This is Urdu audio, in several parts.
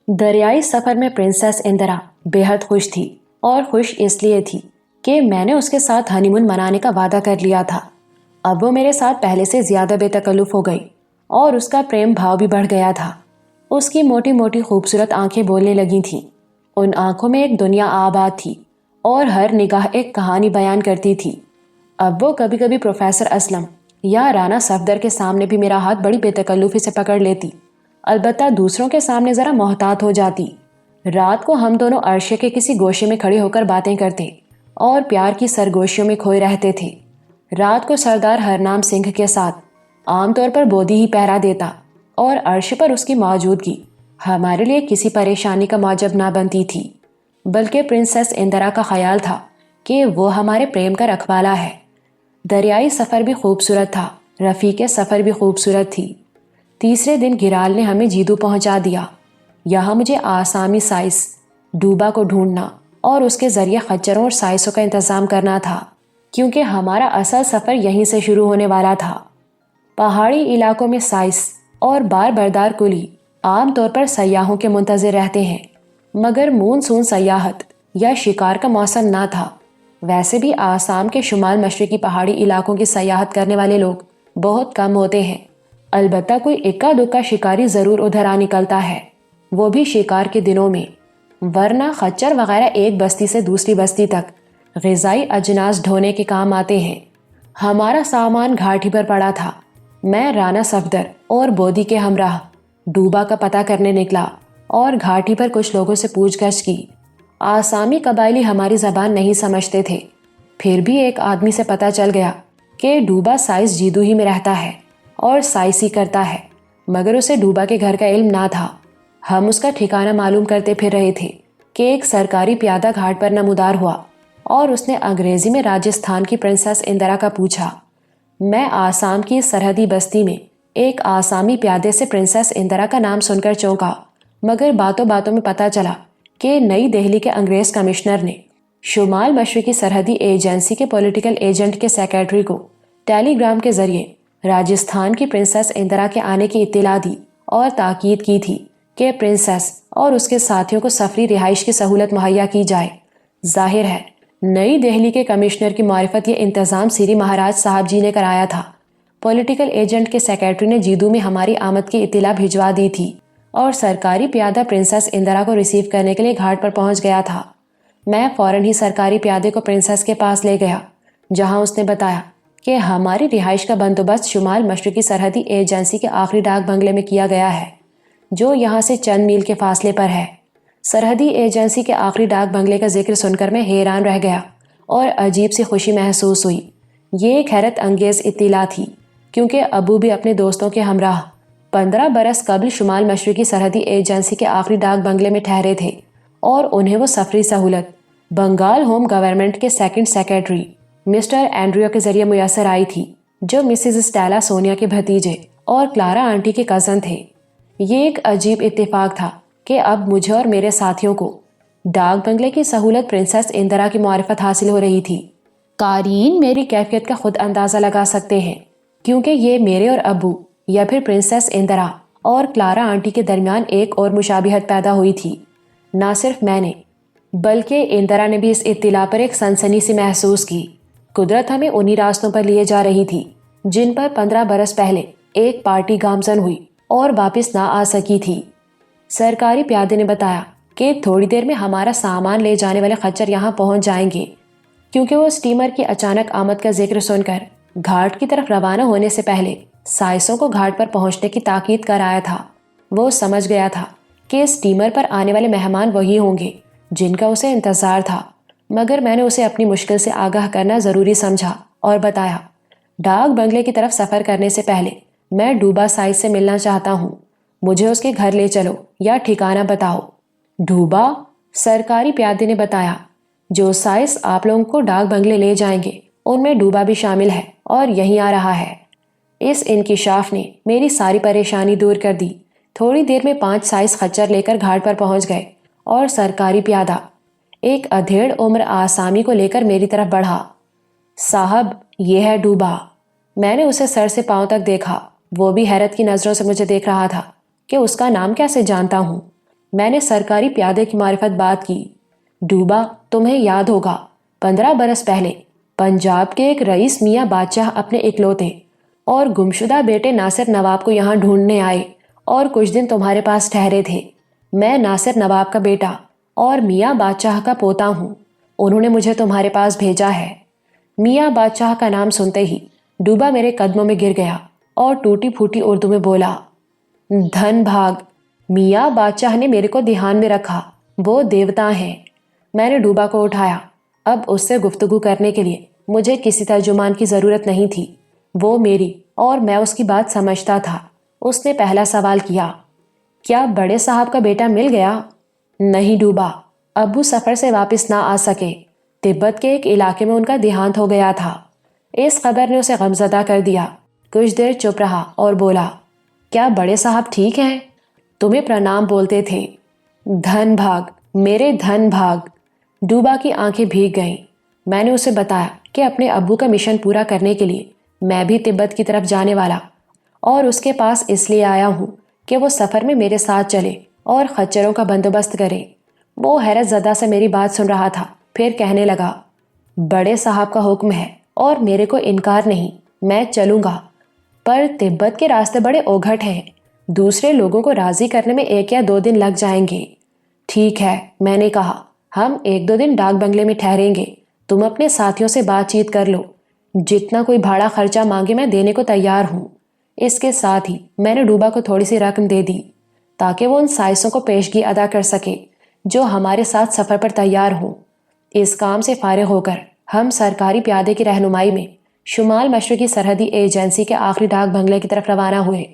دریائی سفر میں پرنسس اندرا بےحد خوش تھی، اور خوش اس لیے تھی کہ میں نے اس کے ساتھ ہنی مون منانے کا وعدہ کر لیا تھا۔ اب وہ میرے ساتھ پہلے سے زیادہ بے تکلف ہو گئی اور اس کا پریم بھاؤ بھی بڑھ گیا تھا۔ اس کی موٹی موٹی خوبصورت آنکھیں بولنے لگی تھیں۔ ان آنکھوں میں ایک دنیا آباد تھی اور ہر نگاہ ایک کہانی بیان کرتی تھی۔ اب وہ کبھی کبھی پروفیسر اسلم یا رانا صفدر کے سامنے بھی میرا ہاتھ بڑی بے تکلفی سے پکڑ لیتی، البتہ دوسروں کے سامنے ذرا محتاط ہو جاتی۔ رات کو ہم دونوں عرشے کے کسی گوشے میں کھڑے ہو کر باتیں کرتے اور پیار کی سرگوشیوں میں کھوئے رہتے تھے۔ رات کو سردار ہرنام سنگھ کے ساتھ عام طور پر بودی ہی پہرا دیتا، اور عرش پر اس کی موجودگی ہمارے لیے کسی پریشانی کا موجب نہ بنتی تھی، بلکہ پرنسس اندرا کا خیال تھا کہ وہ ہمارے پریم کا رکھوالا ہے۔ دریائی سفر بھی خوبصورت تھا، رفیق سفر بھی خوبصورت تھی۔ تیسرے دن گھرال نے ہمیں جیدو پہنچا دیا۔ یہاں مجھے آسامی سائس ڈوبا کو ڈھونڈنا اور اس کے ذریعے خچروں اور سائسوں کا انتظام کرنا تھا، کیونکہ ہمارا اصل سفر یہیں سے شروع ہونے والا تھا۔ پہاڑی علاقوں میں سائس اور بار بردار کلی عام طور پر سیاحوں کے منتظر رہتے ہیں، مگر مونسون سیاحت یا شکار کا موسم نہ تھا۔ ویسے بھی آسام کے شمال مشرقی پہاڑی علاقوں کی سیاحت کرنے والے لوگ بہت کم ہوتے ہیں، البتہ کوئی اکا دکا شکاری ضرور ادھر آ نکلتا ہے، وہ بھی شکار کے دنوں میں، ورنہ خچر وغیرہ ایک بستی سے دوسری بستی تک غذائی اجناس ڈھونے کے کام آتے ہیں۔ ہمارا سامان گھاٹی پر پڑا تھا۔ میں رانا صفدر اور بودی کے ہمراہ ڈوبا کا پتہ کرنے نکلا اور گھاٹی پر کچھ لوگوں سے پوچھ گچھ کی۔ آسامی قبائلی ہماری زبان نہیں سمجھتے تھے، پھر بھی ایک آدمی سے پتہ چل گیا کہ ڈوبا سائس جیدو ہی میں رہتا ہے اور سائسی کرتا ہے، مگر اسے ڈوبا کے گھر کا علم نہ تھا۔ ہم اس کا ٹھکانہ معلوم کرتے پھر رہے تھے کہ ایک سرکاری پیادہ گھاٹ پر نمودار ہوا اور اس نے انگریزی میں راجستھان کی پرنسس اندرا کا پوچھا۔ میں آسام کی سرحدی بستی میں ایک آسامی پیادے سے پرنسس اندرا کا نام سن کر چونکا، مگر باتوں باتوں میں پتہ چلا کہ نئی دہلی کے انگریز کمشنر نے شمال مشرقی سرحدی ایجنسی کے پولیٹیکل ایجنٹ کے سیکریٹری کو ٹیلی گرام کے ذریعے راجستھان کی پرنسس اندرا کے آنے کی اطلاع دی اور تاکید کی تھی کہ پرنسس اور اس کے ساتھیوں کو سفری رہائش کی سہولت مہیا کی جائے۔ ظاہر ہے نئی دہلی کے کمشنر کی معرفت یہ انتظام سری مہاراج صاحب جی نے کرایا تھا۔ پولیٹیکل ایجنٹ کے سیکریٹری نے جیدو میں ہماری آمد کی اطلاع بھجوا دی تھی اور سرکاری پیادہ پرنسس اندرا کو ریسیو کرنے کے لیے گھاٹ پر پہنچ گیا تھا۔ میں فوراً ہی سرکاری پیادے کو پرنسس کے پاس لے گیا، جہاں اس نے بتایا کہ ہماری رہائش کا بندوبست شمال مشرقی سرحدی ایجنسی کے آخری ڈاک بنگلے میں کیا گیا ہے، جو یہاں سے چند میل کے فاصلے پر ہے۔ سرحدی ایجنسی کے آخری ڈاک بنگلے کا ذکر سن کر میں حیران رہ گیا اور عجیب سی خوشی محسوس ہوئی۔ یہ ایک حیرت انگیز اطلاع تھی، کیونکہ ابو بھی اپنے دوستوں کے ہمراہ 15 برس قبل شمال مشرقی سرحدی ایجنسی کے آخری ڈاک بنگلے میں ٹھہرے تھے، اور انہیں وہ سفری سہولت بنگال ہوم گورنمنٹ کے سیکنڈ سیکریٹری مسٹر اینڈریو کے ذریعے میسر آئی تھی، جو مسز اسٹیلا سونیا کے بھتیجے اور کلارا آنٹی کے کزن تھے۔ یہ ایک عجیب اتفاق تھا کہ اب مجھے اور میرے ساتھیوں کو ڈاک بنگلے کی سہولت پرنسس اندرا کی معرفت حاصل ہو رہی تھی۔ قارئین میری کیفیت کا خود اندازہ لگا سکتے ہیں، کیونکہ یہ میرے اور ابو یا پھر پرنسس اندرا اور کلارا آنٹی کے درمیان ایک اور مشابہت پیدا ہوئی تھی۔ نہ صرف میں نے بلکہ اندرا نے بھی اس اطلاع پر ایک سنسنی سی محسوس کی۔ قدرت ہمیں انہی راستوں پر لیے جا رہی تھی جن پر 15 برس پہلے ایک پارٹی گامزن ہوئی اور واپس نہ آ سکی تھی۔ سرکاری پیادے نے بتایا کہ تھوڑی دیر میں ہمارا سامان لے جانے والے خچر یہاں پہنچ جائیں گے، کیونکہ وہ اسٹیمر کی اچانک آمد کا ذکر سن کر گھاٹ کی طرف روانہ ہونے سے پہلے سائسوں کو گھاٹ پر پہنچنے کی تاکید کر آیا تھا۔ وہ سمجھ گیا تھا کہ اسٹیمر پر آنے والے مہمان وہی ہوں گے جن کا اسے انتظار تھا، مگر میں نے اسے اپنی مشکل سے آگاہ کرنا ضروری سمجھا اور بتایا، ڈاک بنگلے کی طرف سفر کرنے سے پہلے میں ڈوبا سائس سے ملنا چاہتا ہوں، مجھے اس کے گھر لے چلو یا ٹھکانہ بتاؤ۔ ڈوبا؟ سرکاری پیادے نے بتایا، جو سائس آپ لوگوں کو ڈاک بنگلے لے جائیں گے ان میں ڈوبا بھی شامل ہے اور یہیں آ رہا ہے۔ اس انکشاف نے میری ساری پریشانی دور کر دی۔ تھوڑی دیر میں 5 سائس خچر لے کر گھاٹ پر پہنچ گئے اور سرکاری پیادہ ایک ادھیڑ عمر آسامی کو لے کر میری طرف بڑھا۔ صاحب، یہ ہے ڈوبا۔ میں نے اسے سر سے پاؤں تک دیکھا، وہ بھی حیرت کی نظروں سے مجھے دیکھ رہا تھا کہ اس کا نام کیسے جانتا ہوں۔ میں نے سرکاری پیادے کی معرفت بات کی۔ ڈوبا، تمہیں یاد ہوگا 15 برس پہلے پنجاب کے ایک رئیس میاں بادشاہ اپنے اکلوتے اور گمشدہ بیٹے ناصر نواب کو یہاں ڈھونڈنے آئے اور کچھ دن تمہارے پاس ٹھہرے تھے۔ میں ناصر نواب کا بیٹا اور میاں بادشاہ کا پوتا ہوں۔ انہوں نے مجھے تمہارے پاس بھیجا ہے۔ میاں بادشاہ کا نام سنتے ہی ڈوبا میرے قدموں میں گر گیا اور ٹوٹی پھوٹی اردو میں بولا، دھن بھاگ۔ میاں بادشاہ نے میرے کو دھیان میں رکھا، وہ دیوتا ہیں۔ میں نے ڈوبا کو اٹھایا۔ اب اس سے گفتگو کرنے کے لیے مجھے کسی ترجمان کی ضرورت نہیں تھی۔ وہ میری اور میں اس کی بات سمجھتا تھا۔ اس نے پہلا سوال کیا، کیا بڑے صاحب کا بیٹا مل گیا؟ نہیں ڈوبا، ابو سفر سے واپس نہ آ سکے۔ تبت کے ایک علاقے میں ان کا دیہانت ہو گیا تھا۔ اس خبر نے اسے غمزدہ کر دیا۔ کچھ دیر چپ رہا اور بولا، کیا بڑے صاحب ٹھیک ہیں؟ تمہیں پرنام بولتے تھے۔ دھن بھاگ، میرے دھن بھاگ۔ ڈوبا کی آنکھیں بھیگ گئیں۔ میں نے اسے بتایا کہ اپنے ابو کا مشن پورا کرنے کے لیے میں بھی تبت کی طرف جانے والا اور اس کے پاس اس لیے آیا ہوں کہ وہ سفر میں میرے ساتھ چلے اور خچروں کا بندوبست کرے۔ وہ حیرت زدہ سے میری بات سن رہا تھا، پھر کہنے لگا، بڑے صاحب کا حکم ہے اور میرے کو انکار نہیں، میں چلوں گا، پر تبت کے راستے بڑے اوگھٹ ہیں، دوسرے لوگوں کو راضی کرنے میں 1 یا 2 دن لگ جائیں گے۔ ٹھیک ہے، میں نے کہا، ہم 1-2 دن ڈاک بنگلے میں ٹھہریں گے، تم اپنے ساتھیوں سے بات چیت کر لو، جتنا کوئی بھاڑا خرچہ مانگے میں دینے کو تیار ہوں۔ اس کے ساتھ ہی میں نے ڈوبا کو تھوڑی سی رقم دے دی تاکہ وہ ان سائسوں کو پیشگی ادا کر سکے جو ہمارے ساتھ سفر پر تیار ہوں۔ اس کام سے فارغ ہو کر ہم سرکاری پیادے کی رہنمائی میں شمال مشرقی سرحدی ایجنسی کے آخری ڈاک بنگلے کی طرف روانہ ہوئے۔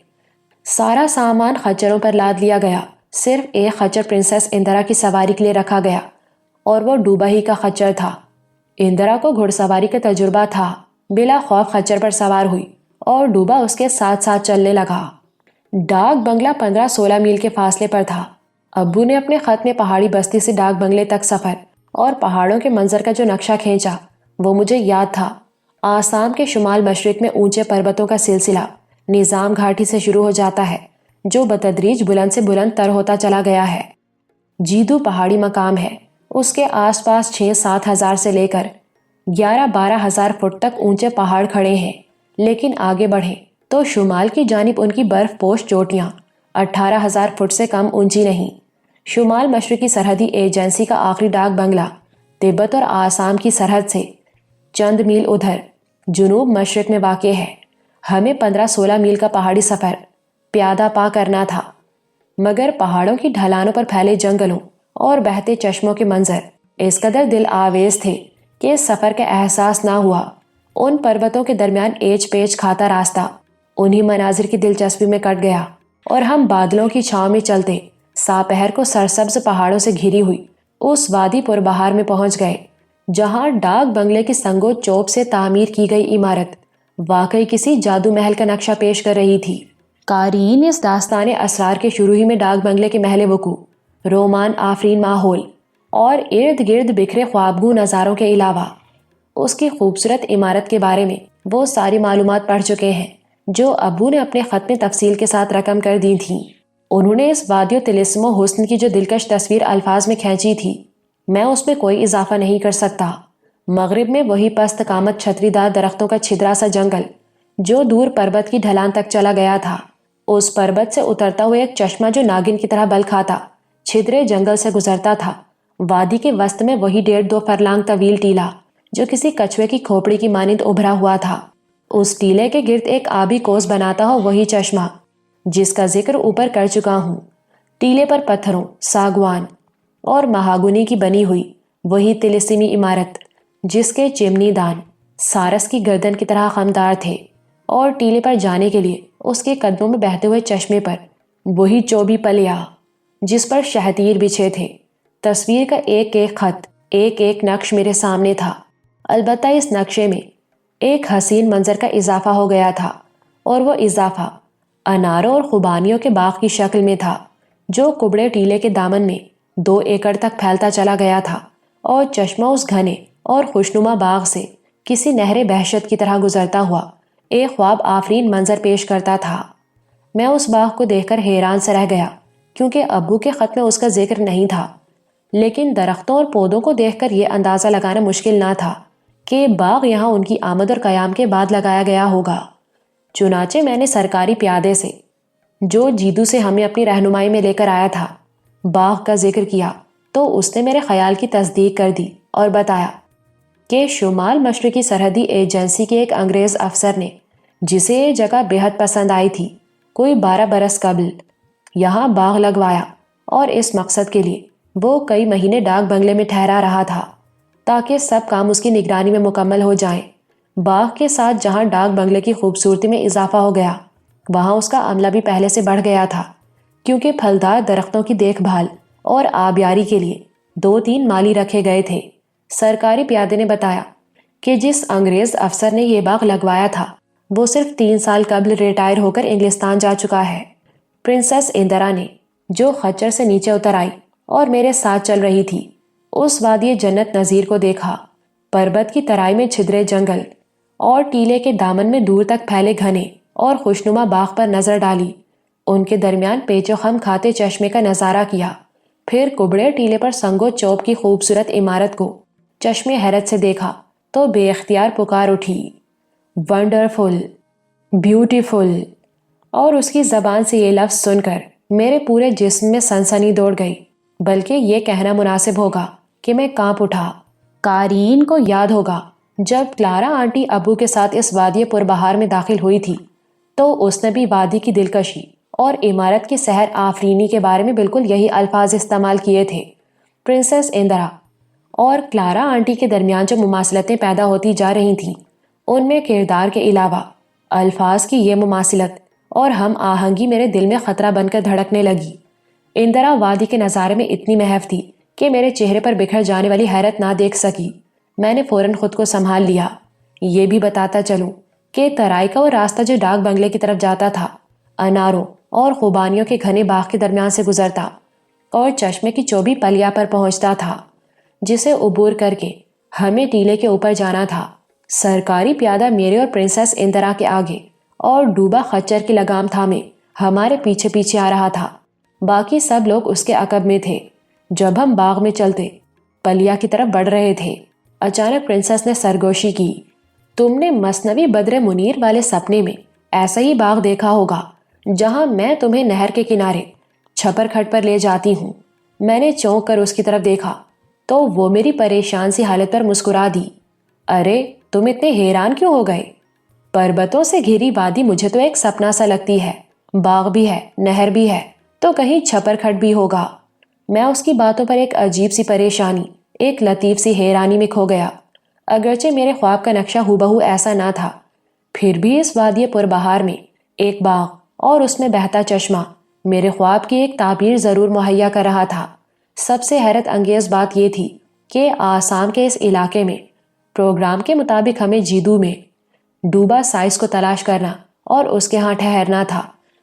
سارا سامان خچروں پر لاد لیا گیا، صرف ایک خچر پرنسس اندرا کی سواری کے لیے رکھا گیا اور وہ ڈوبا ہی کا خچر تھا۔ اندرا کو گھڑ سواری کا تجربہ تھا، بلا خوف خچر پر سوار ہوئی اور ڈوبا اس کے ساتھ ساتھ چلنے لگا۔ ڈاک بنگلہ 15-16 میل کے فاصلے پر تھا۔ ابو نے اپنے خط میں پہاڑی بستی سے ڈاک بنگلے تک سفر اور پہاڑوں کے منظر کا جو نقشہ کھینچا وہ مجھے یاد تھا۔ آسام کے شمال مشرق میں اونچے پربتوں کا سلسلہ نظام گھاٹی سے شروع ہو جاتا ہے جو بتدریج بلند سے بلند تر ہوتا چلا گیا ہے۔ جیدو پہاڑی مقام ہے، اس کے آس پاس 6-7 ہزار سے لے کر 11-12 ہزار فٹ تک اونچے پہاڑ کھڑے ہیں، لیکن آگے بڑھیں تو شمال کی جانب ان کی برف پوش چوٹیاں 18 ہزار فٹ سے کم اونچی نہیں۔ شمال مشرقی سرحدی ایجنسی کا آخری ڈاک بنگلہ تبت اور آسام کی سرحد سے چند میل ادھر جنوب مشرق میں واقع ہے۔ ہمیں 15-16 میل کا پہاڑی سفر پیادہ پا کرنا تھا، مگر پہاڑوں کی ڈھلانوں پر پھیلے جنگلوں اور بہتے چشموں کے منظر اس قدر دل آویز تھے کہ سفر کا احساس نہ ہوا۔ ان پروتوں کے درمیان ایچ پیچ کھاتا راستہ انہی مناظر کی دلچسپی میں کٹ گیا اور ہم بادلوں کی چھاؤں میں چلتے ساپہر کو سرسبز پہاڑوں سے گھری ہوئی اس وادی پر بہار میں پہنچ گئے جہاں ڈاک بنگلے کی سنگو چوب سے تعمیر کی گئی عمارت واقعی کسی جادو محل کا نقشہ پیش کر رہی تھی۔ قارئین، اس داستان اسرار کے شروع ہی میں ڈاک بنگلے کے محل وقوع، رومان آفرین ماحول اور ارد گرد بکھرے خوابگو نظاروں کے علاوہ اس کی خوبصورت عمارت کے بارے میں وہ ساری معلومات پڑھ چکے ہیں جو ابو نے اپنے خط میں تفصیل کے ساتھ رقم کر دی تھیں۔ انہوں نے اس وادی و طلسم و حسن کی جو دلکش تصویر الفاظ میں کھینچی تھی، میں اس میں کوئی اضافہ نہیں کر سکتا۔ مغرب میں وہی پست قامت چھتری دار درختوں کا چھدرا سا جنگل جو دور پربت کی ڈھلان تک چلا گیا تھا، اس پربت سے اترتا ہوا ایک چشمہ جو ناگن کی طرح بل کھاتا چھدرے جنگل سے گزرتا تھا، وادی کے وسط میں وہی 1.5-2 فرلانگ طویل ٹیلا جو کسی کچھوے کی کھوپڑی کی مانند ابھرا ہوا تھا، اس ٹیلے کے گرد ایک آبی کوس بناتا ہو وہی چشمہ جس کا ذکر اوپر کر چکا ہوں۔ ٹیلے پر پتھروں، ساگوان اور مہاگنی کی بنی ہوئی وہی طلسمی عمارت جس کے چمنی دان سارس کی گردن کی طرح خمدار تھے، اور ٹیلے پر جانے کے لیے اس کے قدموں میں بہتے ہوئے چشمے پر وہی چوبی پلیا جس پر شہتیر بچھے تھے۔ تصویر کا ایک ایک خط، ایک ایک نقش میرے سامنے تھا، البتہ اس نقشے میں ایک حسین منظر کا اضافہ ہو گیا تھا، اور وہ اضافہ اناروں اور خوبانیوں کے باغ کی شکل میں تھا جو کبڑے ٹیلے کے دامن میں 2 ایکڑ تک پھیلتا چلا گیا تھا، اور چشمہ اس گھنے اور خوشنما باغ سے کسی نہر بہشت کی طرح گزرتا ہوا ایک خواب آفرین منظر پیش کرتا تھا۔ میں اس باغ کو دیکھ کر حیران سے رہ گیا کیونکہ ابو کے خط میں اس کا ذکر نہیں تھا، لیکن درختوں اور پودوں کو دیکھ کر یہ اندازہ لگانا مشکل نہ تھا کہ باغ یہاں ان کی آمد اور قیام کے بعد لگایا گیا ہوگا۔ چنانچہ میں نے سرکاری پیادے سے، جو جیدو سے ہمیں اپنی رہنمائی میں لے کر آیا تھا، باغ کا ذکر کیا تو اس نے میرے خیال کی تصدیق کر دی اور بتایا کہ شمال مشرقی سرحدی ایجنسی کے ایک انگریز افسر نے، جسے یہ جگہ بے حد پسند آئی تھی، کوئی 12 برس قبل یہاں باغ لگوایا، اور اس مقصد کے لیے وہ کئی مہینے ڈاک بنگلے میں ٹھہرا رہا تھا تاکہ سب کام اس کی نگرانی میں مکمل ہو جائیں۔ باغ کے ساتھ جہاں ڈاک بنگلے کی خوبصورتی میں اضافہ ہو گیا، وہاں اس کا عملہ بھی پہلے سے بڑھ گیا تھا، کیونکہ پھلدار درختوں کی دیکھ بھال اور آبیاری کے لیے 2-3 مالی رکھے گئے تھے۔ سرکاری پیادے نے بتایا کہ جس انگریز افسر نے یہ باغ لگوایا تھا وہ صرف 3 سال قبل ریٹائر ہو کر انگلستان جا چکا ہے۔ پرنسس اندرا نے، جو خچر سے نیچے اتر آئی اور میرے ساتھ چل رہی تھی، اس وادی جنت نظیر کو دیکھا۔ پربت کی ترائی میں چھدرے جنگل اور ٹیلے کے دامن میں دور تک پھیلے گھنے اور خوشنما باغ پر نظر ڈالی، ان کے درمیان پیچ و خم کھاتے چشمے کا نظارہ کیا، پھر کبڑے ٹیلے پر سنگو چوب کی خوبصورت عمارت کو چشمے حیرت سے دیکھا تو بے اختیار پکار اٹھی، ونڈرفل، بیوٹیفل، اور اس کی زبان سے یہ لفظ سن کر میرے پورے جسم میں سنسنی دوڑ گئی، بلکہ یہ کہنا مناسب ہوگا کہ میں کانپ اٹھا۔ قارئین کو یاد ہوگا جب کلارا آنٹی ابو کے ساتھ اس وادی پربہار میں داخل ہوئی تھی تو اس نے بھی وادی کی دلکشی اور عمارت کی سحر آفرینی کے بارے میں بالکل یہی الفاظ استعمال کیے تھے۔ پرنسس اندرا اور کلارا آنٹی کے درمیان جو مماثلتیں پیدا ہوتی جا رہی تھیں، ان میں کردار کے علاوہ الفاظ کی یہ مماثلت اور ہم آہنگی میرے دل میں خطرہ بن کر دھڑکنے لگی۔ اندرا وادی کے نظارے میں اتنی محو تھی کہ میرے چہرے پر بکھر جانے والی حیرت نہ دیکھ سکی۔ میں نے فوراً خود کو سنبھال لیا۔ یہ بھی بتاتا چلوں کہ ترائی کا وہ راستہ جو ڈاک بنگلے کی طرف جاتا تھا، اناروں اور خوبانیوں کے گھنے باغ کے درمیان سے گزرتا اور چشمے کی چوبی پلیا پر پہنچتا تھا، جسے عبور کر کے ہمیں ٹیلے کے اوپر جانا تھا۔ سرکاری پیادہ میرے اور پرنسس اندرا کے آگے اور ڈوبا خچر کی لگام تھامے ہمارے پیچھے پیچھے آ رہا تھا، باقی سب لوگ اس کے عقب میں تھے۔ جب ہم باغ میں چلتے پلیا کی طرف بڑھ رہے تھے، اچانک پرنسس نے سرگوشی کی، تم نے مثنوی بدر منیر والے سپنے میں ایسا ہی باغ دیکھا ہوگا جہاں میں تمہیں نہر کے کنارے چھپر کھٹ پر لے جاتی ہوں۔ میں نے چونک کر اس کی طرف دیکھا تو وہ میری پریشان سی حالت پر مسکرا دی۔ ارے تم اتنے حیران کیوں ہو گئے؟ پربتوں سے گھری وادی مجھے تو ایک سپنا سا لگتی ہے، باغ بھی ہے، نہر بھی ہے، تو کہیں چھپر کھٹ بھی ہوگا۔ میں اس کی باتوں پر ایک عجیب سی پریشانی، ایک لطیف سی حیرانی میں کھو گیا۔ اگرچہ میرے خواب کا نقشہ ہو ایسا نہ تھا، پھر بھی اس وادی پربہار میں ایک باغ اور اس میں بہتا چشمہ میرے خواب کی ایک تعبیر ضرور مہیا کر رہا تھا۔ سب سے حیرت انگیز بات یہ تھی کہ آسام کے اس علاقے میں پروگرام کے مطابق ہمیں جیدو میں ڈوبا سائز کو تلاش کرنا اور اس کے ہاں ٹھہرنا تھا،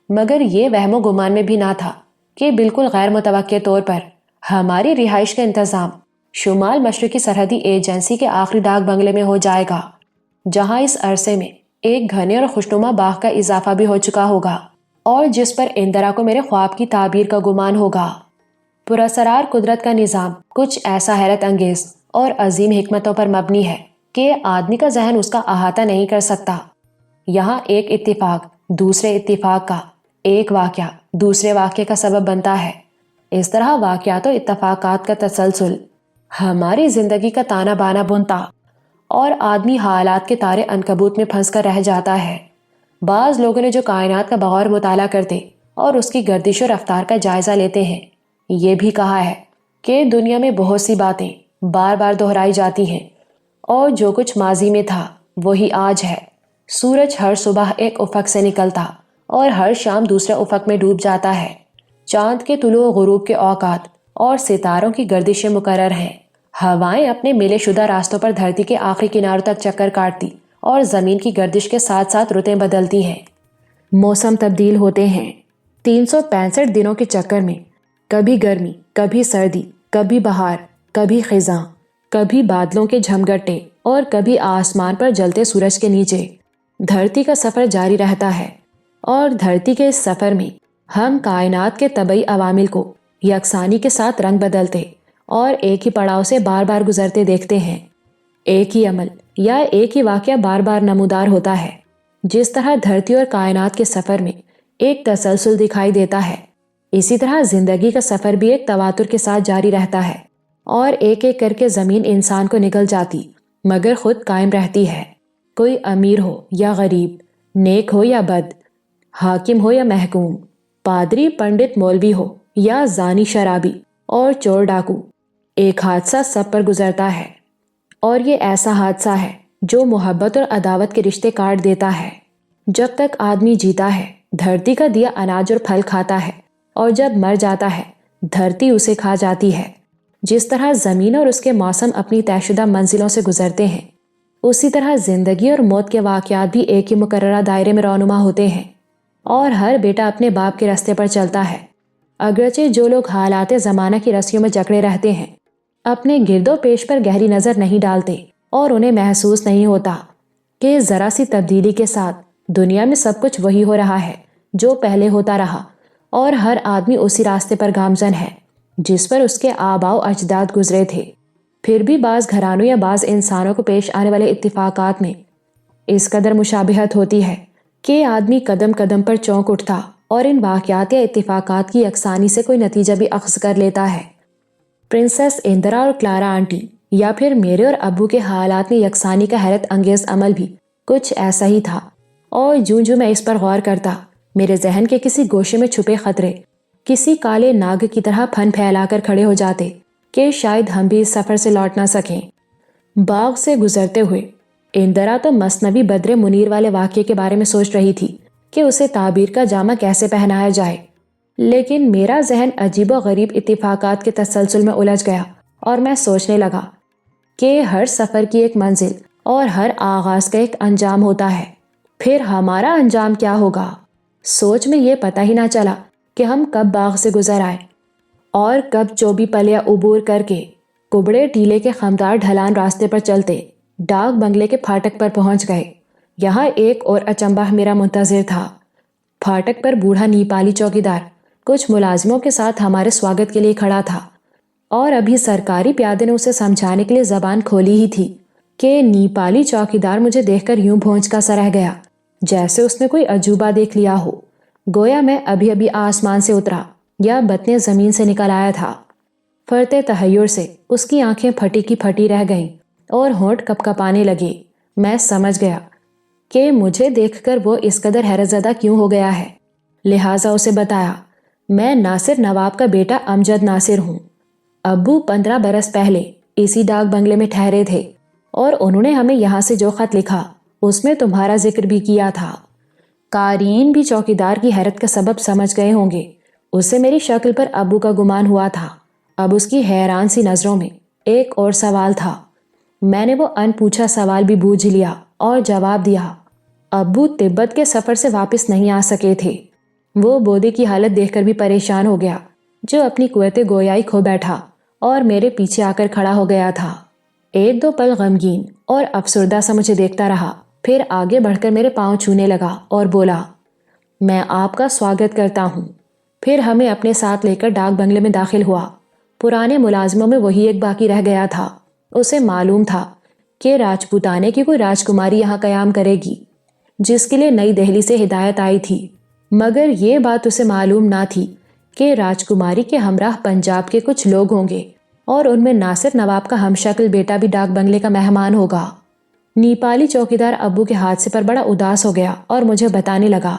مگر یہ وہم و گمان میں بھی نہ تھا کہ بالکل غیر متوقع طور پر ہماری رہائش کا انتظام شمال مشرقی سرحدی ایجنسی کے آخری ڈاک بنگلے میں ہو جائے گا، جہاں اس عرصے میں ایک گھنے اور خوشنما باغ کا اضافہ بھی ہو چکا ہوگا اور جس پر اندرا کو میرے خواب کی تعبیر کا گمان ہوگا۔ پراسرار قدرت کا نظام کچھ ایسا حیرت انگیز اور عظیم حکمتوں پر مبنی ہے کہ آدمی کا ذہن اس کا احاطہ نہیں کر سکتا۔ یہاں ایک اتفاق دوسرے اتفاق کا، ایک واقعہ دوسرے واقعے کا سبب بنتا ہے۔ اس طرح واقعات و اتفاقات کا تسلسل ہماری زندگی کا تانا بانا بنتا اور آدمی حالات کے تارے عنکبوت میں پھنس کر رہ جاتا ہے۔ بعض لوگوں نے جو کائنات کا بغور مطالعہ کرتے اور اس کی گردش و رفتار کا جائزہ لیتے ہیں، یہ بھی کہا ہے کہ دنیا میں بہت سی باتیں بار بار دہرائی جاتی ہیں، اور جو کچھ ماضی میں تھا وہی آج ہے۔ سورج ہر صبح ایک افق سے نکلتا اور ہر شام دوسرے افق میں ڈوب جاتا ہے۔ چاند کے طلوع و غروب کے اوقات اور ستاروں کی گردشیں مقرر ہیں۔ ہوائیں اپنے ملے شدہ راستوں پر دھرتی کے آخری کناروں تک چکر کاٹتی اور زمین کی گردش کے ساتھ ساتھ رتیں بدلتی ہیں۔ موسم تبدیل ہوتے ہیں۔ 365 دنوں کے چکر میں کبھی گرمی، کبھی سردی، کبھی بہار، کبھی خزاں، کبھی بادلوں کے جھمگٹے اور کبھی آسمان پر جلتے سورج کے نیچے دھرتی کا سفر جاری رہتا ہے، اور دھرتی کے اس سفر میں ہم کائنات کے طبعی عوامل کو یکسانی کے ساتھ رنگ بدلتے اور ایک ہی پڑاؤ سے بار بار گزرتے دیکھتے ہیں۔ ایک ہی عمل یا ایک ہی واقعہ بار بار نمودار ہوتا ہے۔ جس طرح دھرتی اور کائنات کے سفر میں ایک تسلسل دکھائی دیتا ہے، اسی طرح زندگی کا سفر بھی ایک تواتر کے ساتھ جاری رہتا ہے، اور ایک ایک کر کے زمین انسان کو نگل جاتی مگر خود قائم رہتی ہے۔ کوئی امیر ہو یا غریب، نیک ہو یا بد، حاکم ہو یا محکوم، پادری پنڈت مولوی ہو یا زانی شرابی اور چور ڈاکو، ایک حادثہ سب پر گزرتا ہے، اور یہ ایسا حادثہ ہے جو محبت اور عداوت کے رشتے کاٹ دیتا ہے۔ جب تک آدمی جیتا ہے دھرتی کا دیا اناج اور پھل کھاتا ہے، اور جب مر جاتا ہے دھرتی اسے کھا جاتی ہے۔ جس طرح زمین اور اس کے موسم اپنی طے شدہ منزلوں سے گزرتے ہیں، اسی طرح زندگی اور موت کے واقعات بھی ایک ہی مقررہ دائرے میں رونما ہوتے ہیں، اور ہر بیٹا اپنے باپ کے راستے پر چلتا ہے۔ اگرچہ جو لوگ حالات زمانہ کی رسیوں میں جکڑے رہتے ہیں، اپنے گرد و پیش پر گہری نظر نہیں ڈالتے، اور انہیں محسوس نہیں ہوتا کہ ذرا سی تبدیلی کے ساتھ دنیا میں سب کچھ وہی ہو رہا ہے جو پہلے ہوتا رہا، اور ہر آدمی اسی راستے پر گامزن ہے جس پر اس کے آباء و اجداد گزرے تھے۔ پھر بھی بعض گھرانوں یا بعض انسانوں کو پیش آنے والے اتفاقات میں اس قدر مشابہت ہوتی ہے کہ آدمی قدم قدم پر چونک اٹھتا اور ان واقعات یا اتفاقات کی یکسانی سے کوئی نتیجہ بھی اخذ کر لیتا ہے۔ پرنسس اندرا اور کلارا آنٹی یا پھر میرے اور ابو کے حالات میں یکسانی کا حیرت انگیز عمل بھی کچھ ایسا ہی تھا، اور جوں میں اس پر غور کرتا، میرے ذہن کے کسی گوشے میں چھپے خطرے کسی کالے ناگ کی طرح پھن پھیلا کر کھڑے ہو جاتے کہ شاید ہم بھی اس سفر سے لوٹ نہ سکیں۔ باغ سے گزرتے ہوئے اندرا تو مثنوی بدر منیر والے واقعے کے بارے میں سوچ رہی تھی کہ اسے تعبیر کا جامہ کیسے پہنایا جائے، لیکن میرا ذہن عجیب و غریب اتفاقات کے تسلسل میں الجھ گیا، اور میں سوچنے لگا کہ ہر سفر کی ایک منزل اور ہر آغاز کا ایک انجام ہوتا ہے، پھر ہمارا انجام کیا ہوگا؟ سوچ میں یہ پتہ ہی نہ چلا کہ ہم کب باغ سے گزر آئے اور کب چوبی پلیا عبور کر کے کبڑے ٹیلے کے خمدار ڈھلان راستے پر چلتے ڈاک بنگلے کے پھاٹک پر پہنچ گئے۔ یہاں ایک اور اچنبھا میرا منتظر تھا۔ پھاٹک پر بوڑھا نیپالی چوکیدار کچھ ملازموں کے ساتھ ہمارے سواگت کے لیے کھڑا تھا، اور ابھی سرکاری پیادے نے اسے سمجھانے کے لیے زبان کھولی ہی تھی کہ نیپالی چوکیدار مجھے دیکھ کر یوں بھونچ کا سا رہ گیا جیسے اس نے کوئی عجوبہ دیکھ لیا ہو، گویا میں ابھی ابھی آسمان سے اترا یا بطنِ زمین سے نکل آیا تھا۔ فرتے تحیر سے اس کی آنکھیں پھٹی کی پھٹی رہ گئیں اور ہونٹ کپ کپانے لگے۔ میں سمجھ گیا کہ مجھے دیکھ کر وہ اس قدر حیرت زدہ کیوں ہو گیا ہے، لہٰذا اسے بتایا، میں ناصر نواب کا بیٹا امجد ناصر ہوں۔ ابو 15 برس پہلے اسی ڈاک بنگلے میں ٹھہرے تھے، اور انہوں نے ہمیں یہاں سے جو خط لکھا اس میں تمہارا ذکر بھی کیا تھا۔ قارئین بھی چوکیدار کی حیرت کا سبب سمجھ گئے ہوں گے۔ اسے میری شکل پر ابو کا گمان ہوا تھا۔ اب اس کی حیران سی نظروں میں ایک اور سوال تھا۔ میں نے وہ ان پوچھا سوال بھی بوجھ لیا اور جواب دیا۔ ابو تبت کے سفر سے واپس نہیں آ سکے تھے۔ وہ بودے کی حالت دیکھ کر بھی پریشان ہو گیا، جو اپنی قوت گویائی کھو بیٹھا اور میرے پیچھے آ کر کھڑا ہو گیا تھا۔ ایک دو پل غمگین اور افسردہ سا مجھے دیکھتا رہا، پھر آگے بڑھ کر میرے پاؤں چھونے لگا اور بولا، میں آپ کا سواگت کرتا ہوں۔ پھر ہمیں اپنے ساتھ لے کر ڈاک بنگلے میں داخل ہوا۔ پرانے ملازموں میں وہی ایک باقی رہ گیا تھا۔ اسے معلوم تھا کہ راجپوتانے کی کوئی راجکماری یہاں قیام کرے گی، جس کے لیے نئی دہلی سے ہدایت آئی تھی، مگر یہ بات اسے معلوم نہ تھی کہ راجکماری کے ہمراہ پنجاب کے کچھ لوگ ہوں گے، اور ان میں ناصر نواب کا ہم شکل بیٹا بھی ڈاک بنگلے کا مہمان ہوگا۔ نیپالی چوکیدار ابو کے حادثے پر بڑا اداس ہو گیا اور مجھے بتانے لگا،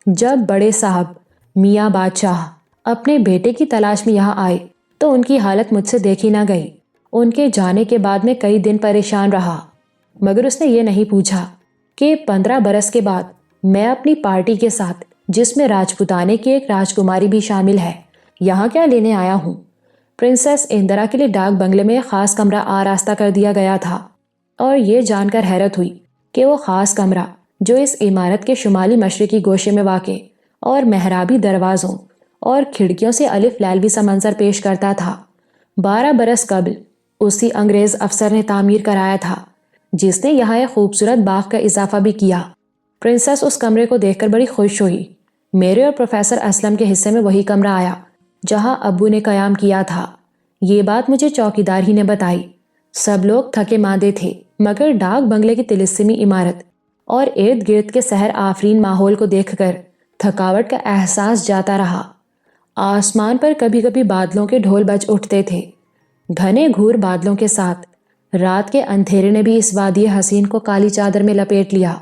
جب بڑے صاحب میاں بادشاہ اپنے بیٹے کی تلاش میں یہاں آئے تو ان کی حالت مجھ سے دیکھی نہ گئی۔ ان کے جانے کے بعد میں کئی دن پریشان رہا، مگر اس نے یہ نہیں پوچھا کہ 15 برس کے بعد میں اپنی پارٹی کے ساتھ، جس میں راجپوتانے کی ایک راجکماری بھی شامل ہے، یہاں کیا لینے آیا ہوں۔ پرنسس اندرا کے لیے ڈاک بنگلے میں ایک خاص کمرہ آراستہ کر دیا گیا تھا، اور یہ جان کر حیرت ہوئی کہ وہ خاص کمرہ، جو اس عمارت کے شمالی مشرقی گوشے میں واقع اور محرابی دروازوں اور کھڑکیوں سے الف لیلوی سا منظر پیش کرتا تھا، 12 برس قبل اسی انگریز افسر نے تعمیر کرایا تھا، جس نے یہاں ایک خوبصورت باغ کا اضافہ بھی کیا۔ پرنسس اس کمرے کو دیکھ کر بڑی خوش ہوئی۔ میرے اور پروفیسر اسلم کے حصے میں وہی کمرہ آیا جہاں ابو نے قیام کیا تھا۔ یہ بات مجھے چوکیدار ہی نے بتائی۔ سب لوگ تھکے ماندے تھے، مگر ڈاک بنگلے کی طلسمی عمارت اور ارد گرد کے سحر آفرین ماحول کو دیکھ کر تھکاوٹ کا احساس جاتا رہا۔ آسمان پر کبھی کبھی بادلوں کے ڈھول بج اٹھتے تھے، گھنے گھور بادلوں کے ساتھ۔ رات کے اندھیرے نے بھی اس وادی حسین کو کالی چادر میں لپیٹ لیا۔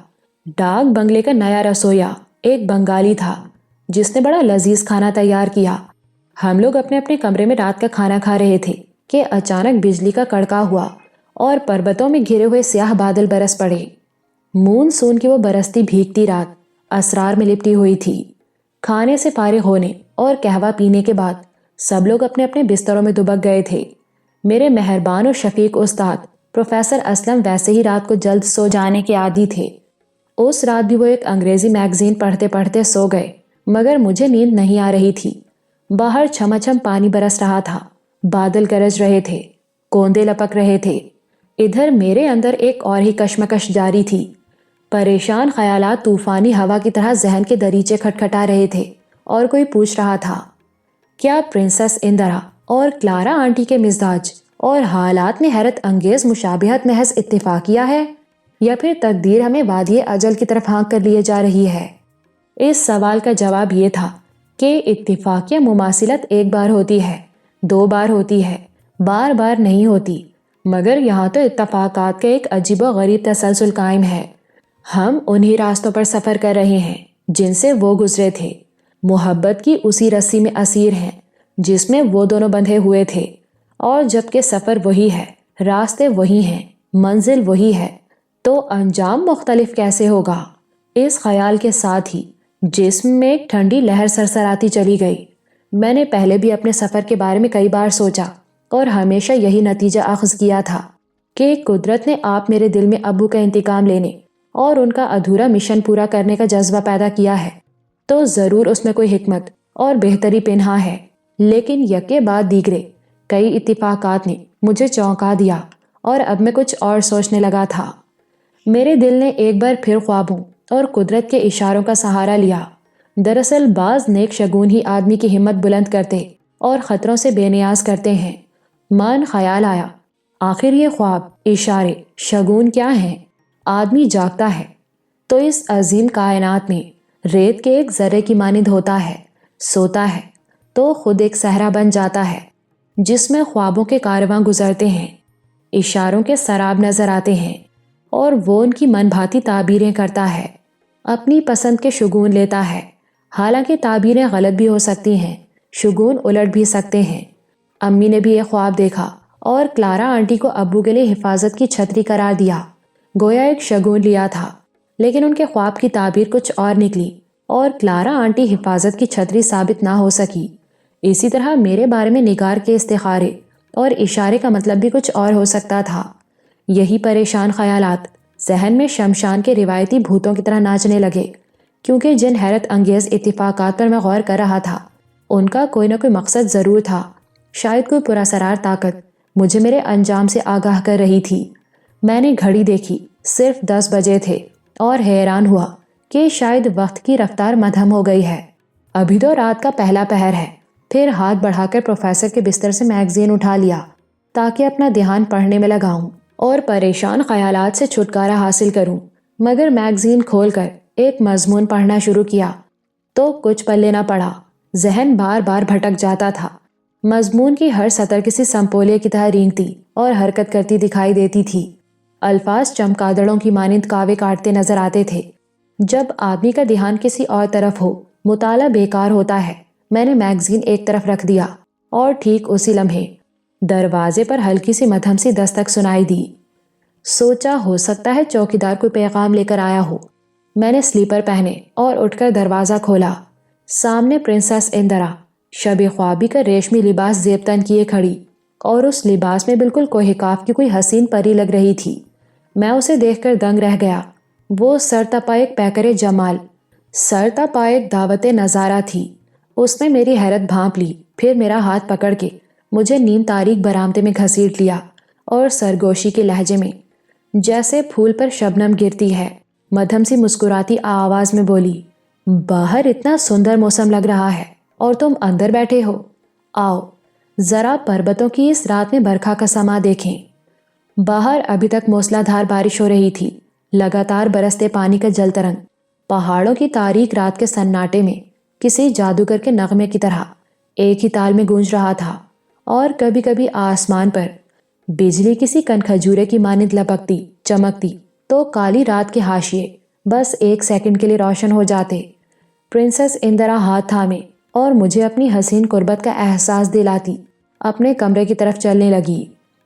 ڈاک بنگلے کا نیا رسویا ایک بنگالی تھا جس نے بڑا لذیذ کھانا تیار کیا۔ ہم لوگ اپنے اپنے کمرے میں رات کا کھانا کھا رہے تھے کہ اچانک بجلی کا کڑکا ہوا اور پربتوں میں گھرے ہوئے سیاہ بادل برس پڑے۔ مون سون کی وہ برستی بھیگتی رات اسرار میں لپٹی ہوئی تھی۔ کھانے سے فارغ ہونے اور قہوہ پینے کے بعد سب لوگ اپنے اپنے بستروں میں دبک گئے تھے۔ میرے مہربان اور شفیق استاد پروفیسر اسلم ویسے ہی رات کو جلد سو جانے کے عادی تھے۔ اس رات بھی وہ ایک انگریزی میگزین پڑھتے پڑھتے سو گئے، مگر مجھے نیند نہیں آ رہی تھی۔ باہر چھماچھم پانی برس رہا تھا، بادل گرج رہے تھے، کوندے لپک رہے تھے۔ ادھر میرے اندر ایک اور ہی کشمکش جاری تھی۔ پریشان خیالات طوفانی ہوا کی طرح ذہن کے دریچے کھٹکھٹا رہے تھے اور کوئی پوچھ رہا تھا، کیا پرنسس اندرا اور کلارا آنٹی کے مزاج اور حالات میں حیرت انگیز مشابہت محض اتفاقیہ ہے یا پھر تقدیر ہمیں وادی اجل کی طرف ہانک کر لیے جا رہی ہے؟ اس سوال کا جواب یہ تھا کہ اتفاقیہ مماثلت ایک بار ہوتی ہے، دو بار ہوتی ہے، بار بار نہیں ہوتی۔ مگر یہاں تو اتفاقات کا ایک عجیب و غریب تسلسل قائم ہے۔ ہم انہی راستوں پر سفر کر رہے ہیں جن سے وہ گزرے تھے، محبت کی اسی رسی میں اسیر ہیں جس میں وہ دونوں بندھے ہوئے تھے۔ اور جب کہ سفر وہی ہے، راستے وہی ہیں، منزل وہی ہے، تو انجام مختلف کیسے ہوگا؟ اس خیال کے ساتھ ہی جسم میں ایک ٹھنڈی لہر سرسراتی چلی گئی۔ میں نے پہلے بھی اپنے سفر کے بارے میں کئی بار سوچا اور ہمیشہ یہی نتیجہ اخذ کیا تھا کہ قدرت نے آپ میرے دل میں ابو کا انتقام لینے اور ان کا ادھورا مشن پورا کرنے کا جذبہ پیدا کیا ہے، تو ضرور اس میں کوئی حکمت اور بہتری پنہا ہے۔ لیکن یکے بعد دیگرے کئی اتفاقات نے مجھے چونکا دیا اور اب میں کچھ اور سوچنے لگا تھا۔ میرے دل نے ایک بار پھر خوابوں اور قدرت کے اشاروں کا سہارا لیا۔ دراصل بعض نیک شگون ہی آدمی کی ہمت بلند کرتے اور خطروں سے بے نیاز کرتے ہیں۔ من خیال آیا، آخر یہ خواب، اشارے، شگون کیا ہیں؟ آدمی جاگتا ہے تو اس عظیم کائنات میں ریت کے ایک ذرے کی مانند ہوتا ہے، سوتا ہے تو خود ایک صحرا بن جاتا ہے جس میں خوابوں کے کارواں گزرتے ہیں، اشاروں کے سراب نظر آتے ہیں اور وہ ان کی من بھاتی تعبیریں کرتا ہے، اپنی پسند کے شگون لیتا ہے۔ حالانکہ تعبیریں غلط بھی ہو سکتی ہیں، شگون الٹ بھی سکتے ہیں۔ امی نے بھی یہ خواب دیکھا اور کلارا آنٹی کو ابو کے لیے حفاظت کی چھتری قرار دیا، گویا ایک شگون لیا تھا۔ لیکن ان کے خواب کی تعبیر کچھ اور نکلی اور کلارا آنٹی حفاظت کی چھتری ثابت نہ ہو سکی۔ اسی طرح میرے بارے میں نگار کے استخارے اور اشارے کا مطلب بھی کچھ اور ہو سکتا تھا۔ یہی پریشان خیالات ذہن میں شمشان کے روایتی بھوتوں کی طرح ناچنے لگے، کیونکہ جن حیرت انگیز اتفاقات پر میں غور کر رہا تھا ان کا کوئی نہ کوئی مقصد ضرور تھا۔ شاید کوئی پراسرار طاقت مجھے میرے انجام سے آگاہ کر رہی تھی۔ میں نے گھڑی دیکھی، صرف 10 بجے تھے اور حیران ہوا کہ شاید وقت کی رفتار مدھم ہو گئی ہے۔ ابھی تو رات کا پہلا پہر ہے۔ پھر ہاتھ بڑھا کر پروفیسر کے بستر سے میگزین اٹھا لیا تاکہ اپنا دھیان پڑھنے میں لگاؤں اور پریشان خیالات سے چھٹکارا حاصل کروں۔ مگر میگزین کھول کر ایک مضمون پڑھنا شروع کیا تو کچھ پلے نہ پڑا، ذہن بار بار بھٹک جاتا تھا۔ مضمون کی ہر سطر کسی سمپولے کی طرح رینگتی اور حرکت کرتی دکھائی دیتی تھی۔ الفاظ چمکادڑوں کی مانند کاوے کاٹتے نظر آتے تھے۔ جب آدمی کا دھیان کسی اور طرف ہو، مطالعہ بیکار ہوتا ہے۔ میں نے میگزین ایک طرف رکھ دیا اور ٹھیک اسی لمحے دروازے پر ہلکی سی مدھم سی دستک سنائی دی۔ سوچا ہو سکتا ہے چوکیدار کوئی پیغام لے کر آیا ہو۔ میں نے سلیپر پہنے اور اٹھ کر دروازہ کھولا۔ سامنے پرنسس اندرا شب خوابی کا ریشمی لباس زیب تن کیے کھڑی اور اس لباس میں بالکل کوہکاف کی کوئی حسین پری لگ رہی تھی۔ میں اسے دیکھ کر دنگ رہ گیا۔ وہ سرتاپا ایک پیکر جمال، سرتاپا ایک دعوت نظارہ تھی۔ اس نے میری حیرت بھانپ لی، پھر میرا ہاتھ پکڑ کے مجھے نیم تاریک برآمدے میں گھسیٹ لیا اور سرگوشی کے لہجے میں، جیسے پھول پر شبنم گرتی ہے، مدھم سی مسکراتی آواز میں بولی، باہر اتنا سندر موسم لگ رہا ہے اور تم اندر بیٹھے ہو. آؤ ذرا پربتوں کی اس رات میں برکھا کا سما دیکھیں. باہر ابھی تک موسلادھار بارش ہو رہی تھی. لگاتار برستے پانی کا جل ترنگ پہاڑوں کی تاریک رات کے سناٹے میں کسی جادوگر کے نغمے کی طرح ایک ہی تال میں گونج رہا تھا. اور کبھی کبھی آسمان پر بجلی کسی کنکھجورے کی مانند لپکتی چمکتی تو کالی رات کے حاشیے بس ایک سیکنڈ کے لیے روشن ہو جاتے. پرنسس اندرا ہاتھ تھامے اور مجھے اپنی حسین قربت کا احساس دلاتی اپنے کمرے کی طرف چلنے لگی.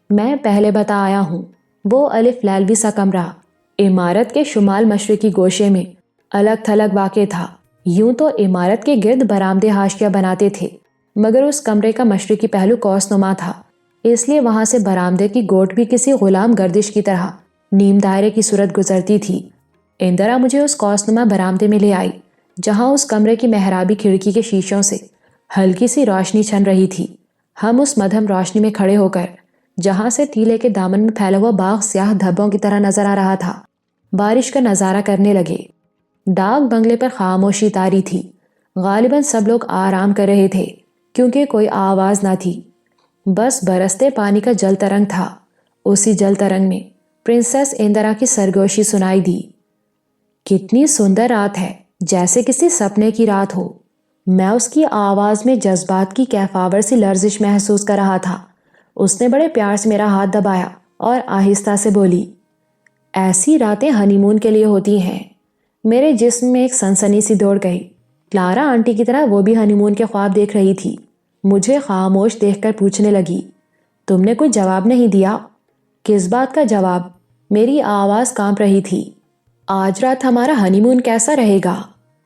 میں پہلے بتا آیا ہوں، وہ الف لیلوی سا کمرہ عمارت کے شمال مشرقی گوشے میں الگ تھلگ واقع تھا. یوں تو عمارت کے گرد برآمدے حاشیہ بناتے تھے، مگر اس کمرے کا مشرقی پہلو کوس نما تھا، اس لیے وہاں سے برآمدے کی گوٹ بھی کسی غلام گردش کی طرح نیم دائرے کی صورت گزرتی تھی. اندرا مجھے اس کوس نما برآمدے میں لے آئی جہاں اس کمرے کی محرابی کھڑکی کے شیشوں سے ہلکی سی روشنی چھن رہی تھی. ہم اس مدھم روشنی میں کھڑے ہو کر جہاں سے ٹیلے کے دامن میں پھیلا ہوا باغ سیاہ دھبوں کی طرح نظر آ رہا تھا بارش کا نظارہ کرنے لگے. ڈاک بنگلے پر خاموشی طاری تھی. غالباً سب لوگ آرام کر رہے تھے کیونکہ کوئی آواز نہ تھی، بس برستے پانی کا جل ترنگ تھا. اسی جل ترنگ میں پرنسس اندرا کی سرگوشی سنائی دی. کتنی سندر رات ہے، جیسے کسی سپنے کی رات ہو. میں اس کی آواز میں جذبات کی کیفاور سی لرزش محسوس کر رہا تھا. اس نے بڑے پیار سے میرا ہاتھ دبایا اور آہستہ سے بولی، ایسی راتیں ہنی مون کے لیے ہوتی ہیں. میرے جسم میں ایک سنسنی سی دوڑ گئی. کلارا آنٹی کی طرح وہ بھی ہنی مون کے خواب دیکھ رہی تھی. مجھے خاموش دیکھ کر پوچھنے لگی، تم نے کوئی جواب نہیں دیا؟ کس بات کا جواب؟ میری آواز کانپ رہی تھی. آج رات ہمارا ہنی مون کیسا رہے گا؟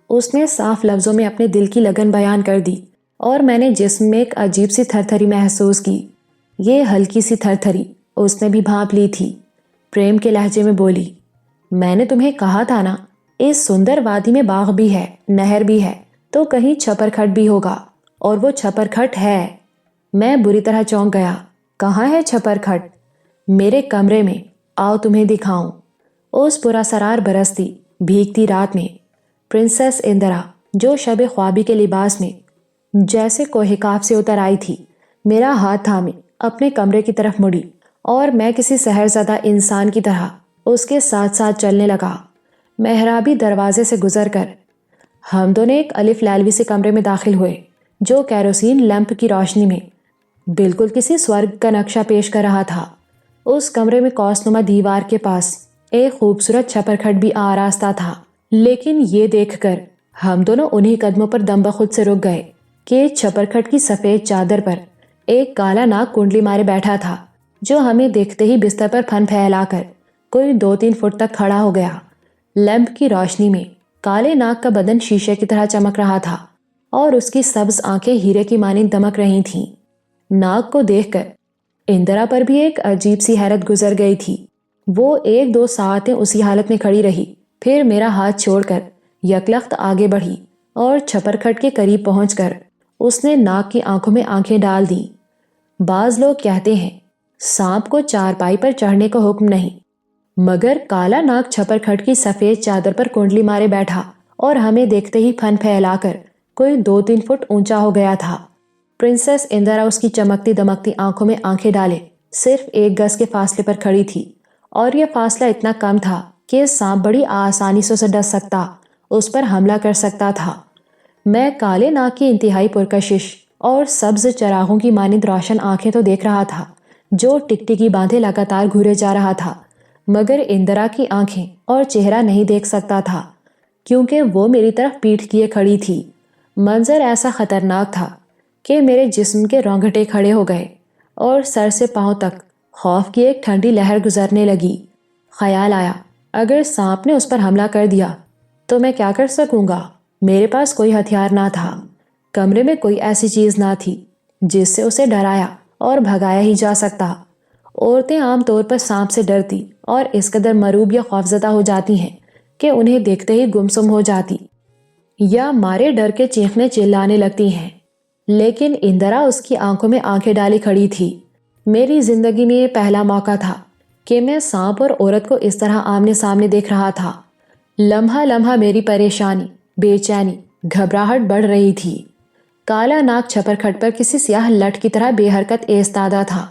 اس نے صاف لفظوں میں اپنے دل کی لگن بیان کر دی اور میں نے جسم میں ایک عجیب سی تھر تھری محسوس کی. یہ ہلکی سی تھر تھری اس نے بھی بھانپ لی تھی. پریم کے لہجے میں بولی، میں نے تمہیں کہا تھا نا، اس سندر وادی میں باغ بھی ہے، نہر بھی ہے، تو کہیں چھپر کھٹ بھی ہوگا، اور وہ چھپر کھٹ ہے. میں بری طرح چونک گیا. کہاں ہے چھپر کھٹ؟ میرے کمرے میں، آؤ تمہیں دکھاؤں. اس پورا سرار برستی بھیگتی رات میں پرنسس اندرا جو شب خوابی کے لباس میں جیسے کوہ کاف سے اتر آئی تھی، میرا ہاتھ تھامے اپنے کمرے کی طرف مڑی اور میں کسی سحرزدہ انسان کی طرح اس کے ساتھ ساتھ چلنے لگا. محرابی دروازے سے گزر کر ہم دونوں ایک الف لیلوی سے کمرے میں داخل ہوئے جو کیروسین لیمپ کی روشنی میں بالکل کسی سورگ کا نقشہ پیش کر رہا تھا. اس کمرے میں کوس نما دیوار کے پاس ایک خوبصورت چھپر کھٹ بھی آراستہ تھا، لیکن یہ دیکھ کر ہم دونوں انہی قدموں پر دم بخود سے رک گئے کہ چھپر کھٹ کی سفید چادر پر ایک کالا ناگ کنڈلی مارے بیٹھا تھا جو ہمیں دیکھتے ہی بستر پر پھن پھیلا کر کوئی 2-3 فٹ تک کھڑا ہو گیا. لیمپ کی روشنی میں کالے ناگ کا بدن شیشے کی طرح چمک رہا تھا اور اس کی سبز آنکھیں ہیرے کی مانند دمک رہی تھیں. ناگ کو دیکھ کر اندرا پر بھی ایک عجیب سی حیرت گزر گئی تھی. وہ 1-2 ساعتیں اسی حالت میں کھڑی رہی، پھر میرا ہاتھ چھوڑ کر یکلخت آگے بڑھی اور چھپر کھٹ کے قریب پہنچ کر اس نے ناگ کی آنکھوں میں آنکھیں ڈال دی. بعض لوگ کہتے ہیں سانپ کو چارپائی پر چڑھنے کا حکم نہیں، مگر کالا ناگ چھپر کھٹ کی سفید چادر پر کنڈلی مارے بیٹھا اور ہمیں دیکھتے ہی پھن پھیلا کر کوئی 2-3 فٹ اونچا ہو گیا تھا. پرنسس اندرا اس کی چمکتی دمکتی آنکھوں میں آنکھیں ڈالے صرف 1 گز کے فاصلے پر کھڑی تھی، اور یہ فاصلہ اتنا کم تھا کہ سانپ بڑی آسانی سے اسے ڈس سکتا، اس پر حملہ کر سکتا تھا. میں کالے ناگ کی انتہائی پرکشش اور سبز چراغوں کی مانند روشن آنکھیں تو دیکھ رہا تھا جو ٹکٹکی باندھے لگاتار گھورے جا رہا تھا، مگر اندرا کی آنکھیں اور چہرہ نہیں دیکھ سکتا تھا کیونکہ وہ میری طرف پیٹھ کیے کھڑی تھی. منظر ایسا خطرناک تھا کہ میرے جسم کے رونگٹے کھڑے ہو گئے اور سر سے پاؤں تک خوف کی ایک ٹھنڈی لہر گزرنے لگی. خیال آیا اگر سانپ نے اس پر حملہ کر دیا تو میں کیا کر سکوں گا؟ میرے پاس کوئی ہتھیار نہ تھا، کمرے میں کوئی ایسی چیز نہ تھی جس سے اسے ڈرایا اور بھگایا ہی جا سکتا. عورتیں عام طور پر سانپ سے ڈرتی اور اس قدر مروب یا خوفزدہ ہو جاتی ہیں کہ انہیں دیکھتے ہی گمسم ہو جاتی یا مارے ڈر کے چیخنے چلانے لگتی ہیں، لیکن اندرا اس کی آنکھوں میں آنکھیں ڈالی کھڑی تھی. میری زندگی میں یہ پہلا موقع تھا کہ میں سانپ اور عورت کو اس طرح آمنے سامنے دیکھ رہا تھا. لمحہ لمحہ میری پریشانی بے چینی، گھبراہٹ بڑھ رہی تھی۔ کالا ناگ چھپر کھٹ پر کسی سیاہ لٹ کی طرح بے حرکت ایستادہ تھا۔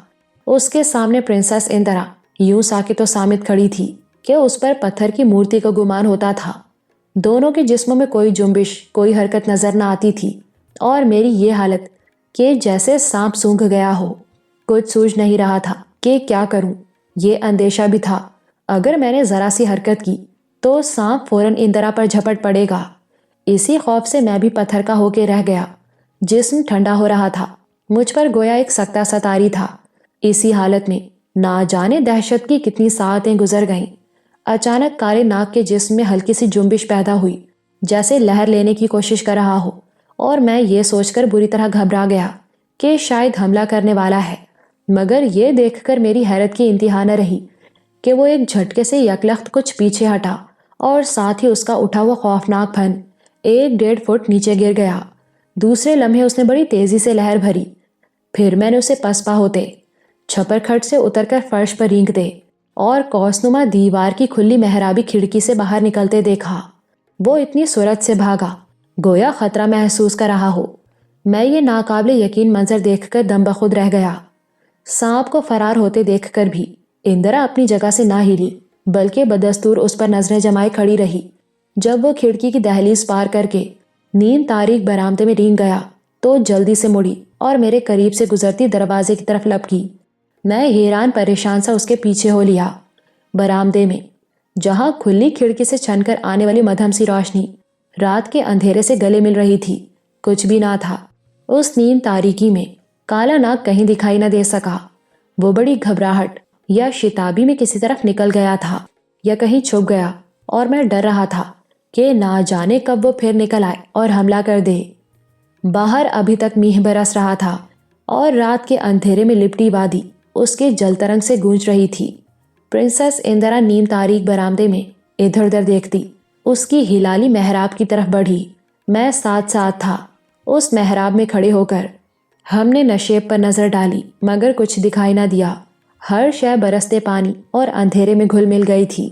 اس کے سامنے پرنسس اندرا یوں ساکت و صامت کھڑی تھی کہ اس پر پتھر کی مورتی کا گمان ہوتا تھا۔ دونوں کے جسموں میں کوئی جنبش، کوئی حرکت نظر نہ آتی تھی، اور میری یہ حالت کہ جیسے سانپ سونگھ گیا ہو۔ کچھ سوجھ نہیں رہا تھا کہ کیا کروں۔ یہ اندیشہ بھی تھا، اگر میں نے ذرا سی حرکت کی تو سانپ فوراً اندرا پر جھپٹ پڑے گا۔ اسی خوف سے میں بھی پتھر کا ہو کے رہ گیا۔ جسم ٹھنڈا ہو رہا تھا، مجھ پر گویا ایک سکتہ ستاری تھا۔ اسی حالت میں نہ جانے دہشت کی کتنی ساعتیں گزر گئیں۔ اچانک کالے ناگ کے جسم میں ہلکی سی جنبش پیدا ہوئی، جیسے لہر لینے کی کوشش کر رہا ہو، اور میں یہ سوچ کر بری طرح گھبرا گیا کہ شاید حملہ کرنے والا ہے۔ مگر یہ دیکھ کر میری حیرت کی انتہا نہ رہی کہ وہ ایک جھٹکے سے یکلخت کچھ پیچھے ہٹا، اور ساتھ ہی اس کا اٹھا ہوا خوفناک پھن 1-1.5 فٹ نیچے گر گیا۔ دوسرے لمحے اس نے بڑی تیزی سے لہر بھری، پھر میں نے اسے پسپا ہوتے، چھپر کھٹ سے اتر کر فرش پر رینگتے اور قوسنما دیوار کی کھلی محرابی کھڑکی سے باہر نکلتے دیکھا۔ وہ اتنی سرعت سے بھاگا، گویا خطرہ محسوس کر رہا ہو۔ میں یہ ناقابل یقین منظر دیکھ کر دم بخود رہ گیا۔ سانپ کو فرار ہوتے دیکھ کر بھی اندرا اپنی جگہ سے نہ ہلی، بلکہ بدستور اس پر نظریں جمائے کھڑی رہی۔ جب وہ کھڑکی کی دہلیز پار کر کے نیم تاریک برآمدے میں رینگ گیا تو جلدی سے مڑی اور میرے قریب سے گزرتی دروازے کی طرف لپکی۔ میں حیران پریشان سا اس کے پیچھے ہو لیا۔ برآمدے میں، جہاں کھلی کھڑکی سے چھن کر آنے والی مدھم سی روشنی رات کے اندھیرے سے گلے مل رہی تھی، کچھ بھی نہ تھا۔ اس نیم تاریکی میں کالا ناگ کہیں دکھائی نہ دے سکا۔ وہ بڑی گھبراہٹ یا شتابی میں کسی طرف نکل گیا تھا یا کہیں چھپ گیا، اور میں ڈر رہا تھا کہ نہ جانے کب وہ پھر نکل آئے اور حملہ کر دے۔ باہر ابھی تک میہ برس رہا تھا اور رات کے اندھیرے میں لپٹی وادی اس کے جل ترنگ سے گونج رہی تھی۔ پرنسس اندرا نیم تاریک برآمدے میں ادھر ادھر دیکھتی اس کی ہلالی محراب کی طرف بڑھی۔ میں ساتھ ساتھ تھا۔ اس محراب میں کھڑے ہو کر ہم نے نشیب پر نظر ڈالی، مگر کچھ دکھائی نہ دیا۔ ہر شے برستے پانی اور اندھیرے میں گھل مل گئی تھی۔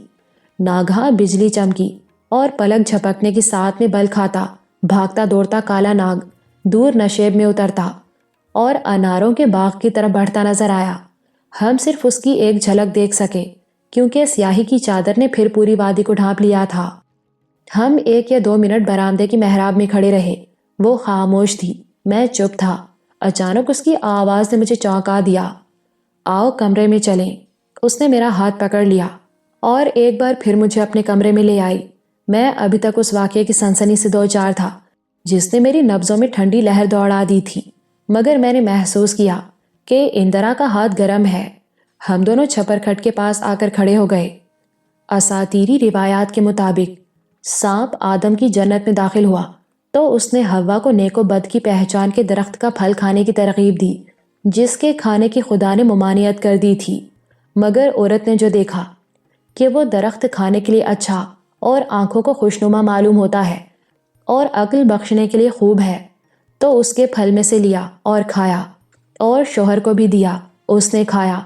ناگہاں بجلی چمکی اور پلک جھپکنے کی ساتھ میں بل کھاتا بھاگتا دوڑتا کالا ناگ دور نشیب میں اترتا اور اناروں کے باغ کی طرف بڑھتا نظر آیا۔ ہم صرف اس کی ایک جھلک دیکھ سکے، کیونکہ سیاہی کی چادر نے پھر پوری وادی کو ڈھانپ لیا تھا۔ ہم 1 یا 2 منٹ برآمدے کی محراب میں کھڑے رہے۔ وہ خاموش تھی، میں چپ تھا۔ اچانک اس کی آواز نے مجھے چونکا دیا۔ آؤ کمرے میں چلیں۔ اس نے میرا ہاتھ پکڑ لیا اور ایک بار پھر مجھے اپنے کمرے میں لے آئی۔ میں ابھی تک اس واقعے کی سنسنی سے دوچار تھا جس نے میری نبضوں میں ٹھنڈی لہر دوڑا دی تھی، مگر میں نے محسوس کیا کہ اندرا کا ہاتھ گرم ہے۔ ہم دونوں چھپر کھٹ کے پاس آ کر کھڑے ہو گئے۔ اساطیری روایات کے مطابق سانپ آدم کی جنت میں داخل ہوا تو اس نے حوا کو نیک و بد کی پہچان کے درخت کا پھل کھانے کی ترغیب دی، جس کے کھانے کی خدا نے ممانعت کر دی تھی۔ مگر عورت نے جو دیکھا کہ وہ درخت کھانے کے لیے اچھا اور آنکھوں کو خوشنما معلوم ہوتا ہے اور عقل بخشنے کے لیے خوب ہے، تو اس کے پھل میں سے لیا اور کھایا، اور شوہر کو بھی دیا، اس نے کھایا۔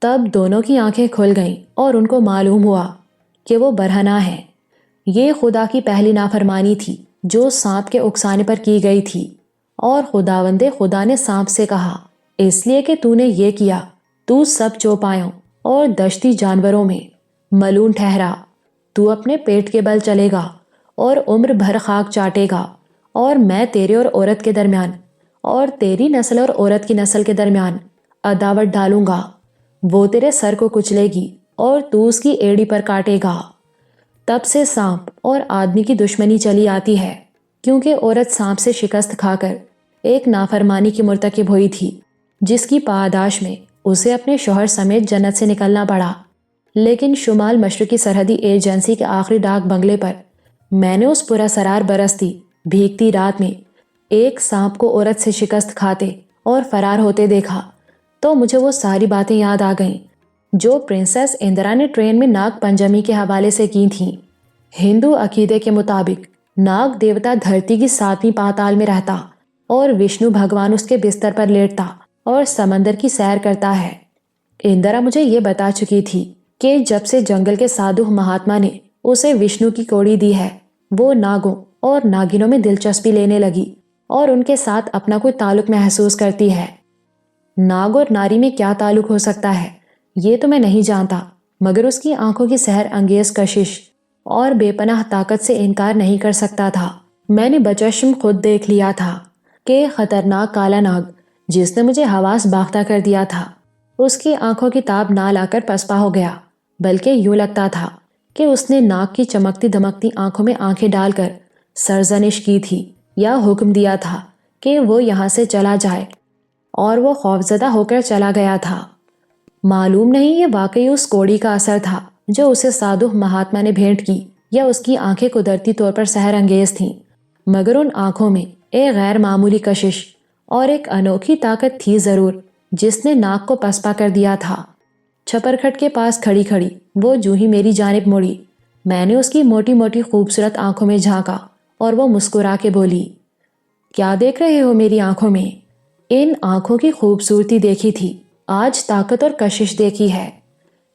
تب دونوں کی آنکھیں کھل گئیں اور ان کو معلوم ہوا کہ وہ برہنہ ہیں۔ یہ خدا کی پہلی نافرمانی تھی جو سانپ کے اکسانے پر کی گئی تھی، اور خداوند خدا نے سانپ سے کہا، اس لیے کہ تو نے یہ کیا، تو سب چوپایوں اور دشتی جانوروں میں ملعون ٹھہرا۔ تو اپنے پیٹ کے بل چلے گا اور عمر بھر خاک چاٹے گا، اور میں تیرے اور عورت کے درمیان اور تیری نسل اور عورت کی نسل کے درمیان عداوت ڈالوں گا۔ وہ تیرے سر کو کچلے گی اور تو اس کی ایڑی پر کاٹے گا۔ تب سے سانپ اور آدمی کی دشمنی چلی آتی ہے، کیونکہ عورت سانپ سے شکست کھا کر ایک نافرمانی کی مرتکب ہوئی تھی، جس کی پاداش میں اسے اپنے شوہر سمیت جنت سے نکلنا پڑا۔ لیکن شمال مشرقی سرحدی ایجنسی کے آخری ڈاک بنگلے پر میں نے اس پراسرار برستی بھیگتی رات میں ایک سانپ کو عورت سے شکست کھاتے اور فرار ہوتے دیکھا، تو مجھے وہ ساری باتیں یاد آ گئیں جو پرنسس اندرا نے ٹرین میں ناگ پنجمی کے حوالے سے کی تھیں۔ ہندو عقیدے کے مطابق ناگ دیوتا دھرتی کی 7ویں پاتال میں رہتا اور وشنو بھگوان اس کے بستر پر لیٹتا اور سمندر کی سیر کرتا ہے۔ اندرا مجھے یہ بتا چکی تھی کہ جب سے جنگل کے سادھو مہاتما نے اسے وشنو کی کوڑی دی ہے، وہ ناگوں اور ناگنوں میں دلچسپی لینے لگی اور ان کے ساتھ اپنا کوئی تعلق محسوس کرتی ہے۔ ناگ اور ناری میں کیا تعلق ہو سکتا ہے یہ تو میں نہیں جانتا، مگر اس کی آنکھوں کی سحر انگیز کشش اور بے پناہ طاقت سے انکار نہیں کر سکتا تھا۔ میں نے بچشم خود دیکھ لیا تھا کہ خطرناک کالا ناگ جس نے مجھے حواس باختہ کر دیا تھا، اس کی آنکھوں کی تاب نہ لا کر پسپا ہو گیا، بلکہ یوں لگتا تھا کہ اس نے ناگ کی چمکتی دمکتی آنکھوں میں آنکھیں ڈال کر سرزنش کی تھی یا حکم دیا تھا کہ وہ یہاں سے چلا جائے، اور وہ خوفزدہ ہو کر چلا گیا تھا۔ معلوم نہیں یہ واقعی اس کوڑی کا اثر تھا جو اسے سادھو مہاتما نے بھیٹ کی، یا اس کی آنکھیں قدرتی طور پر سحر انگیز تھیں، مگر ان آنکھوں میں ایک غیر معمولی کشش اور ایک انوکھی طاقت تھی ضرور جس نے ناگ کو پسپا کر دیا تھا۔ چھپر کھٹ کے پاس کھڑی کھڑی وہ جو ہی میری جانب مڑی، میں نے اس کی موٹی موٹی خوبصورت آنکھوں میں جھانکا اور وہ مسکرا کے بولی، کیا دیکھ رہے ہو میری آنکھوں میں؟ ان آنکھوں کی خوبصورتی دیکھی تھی، آج طاقت اور کشش دیکھی ہے۔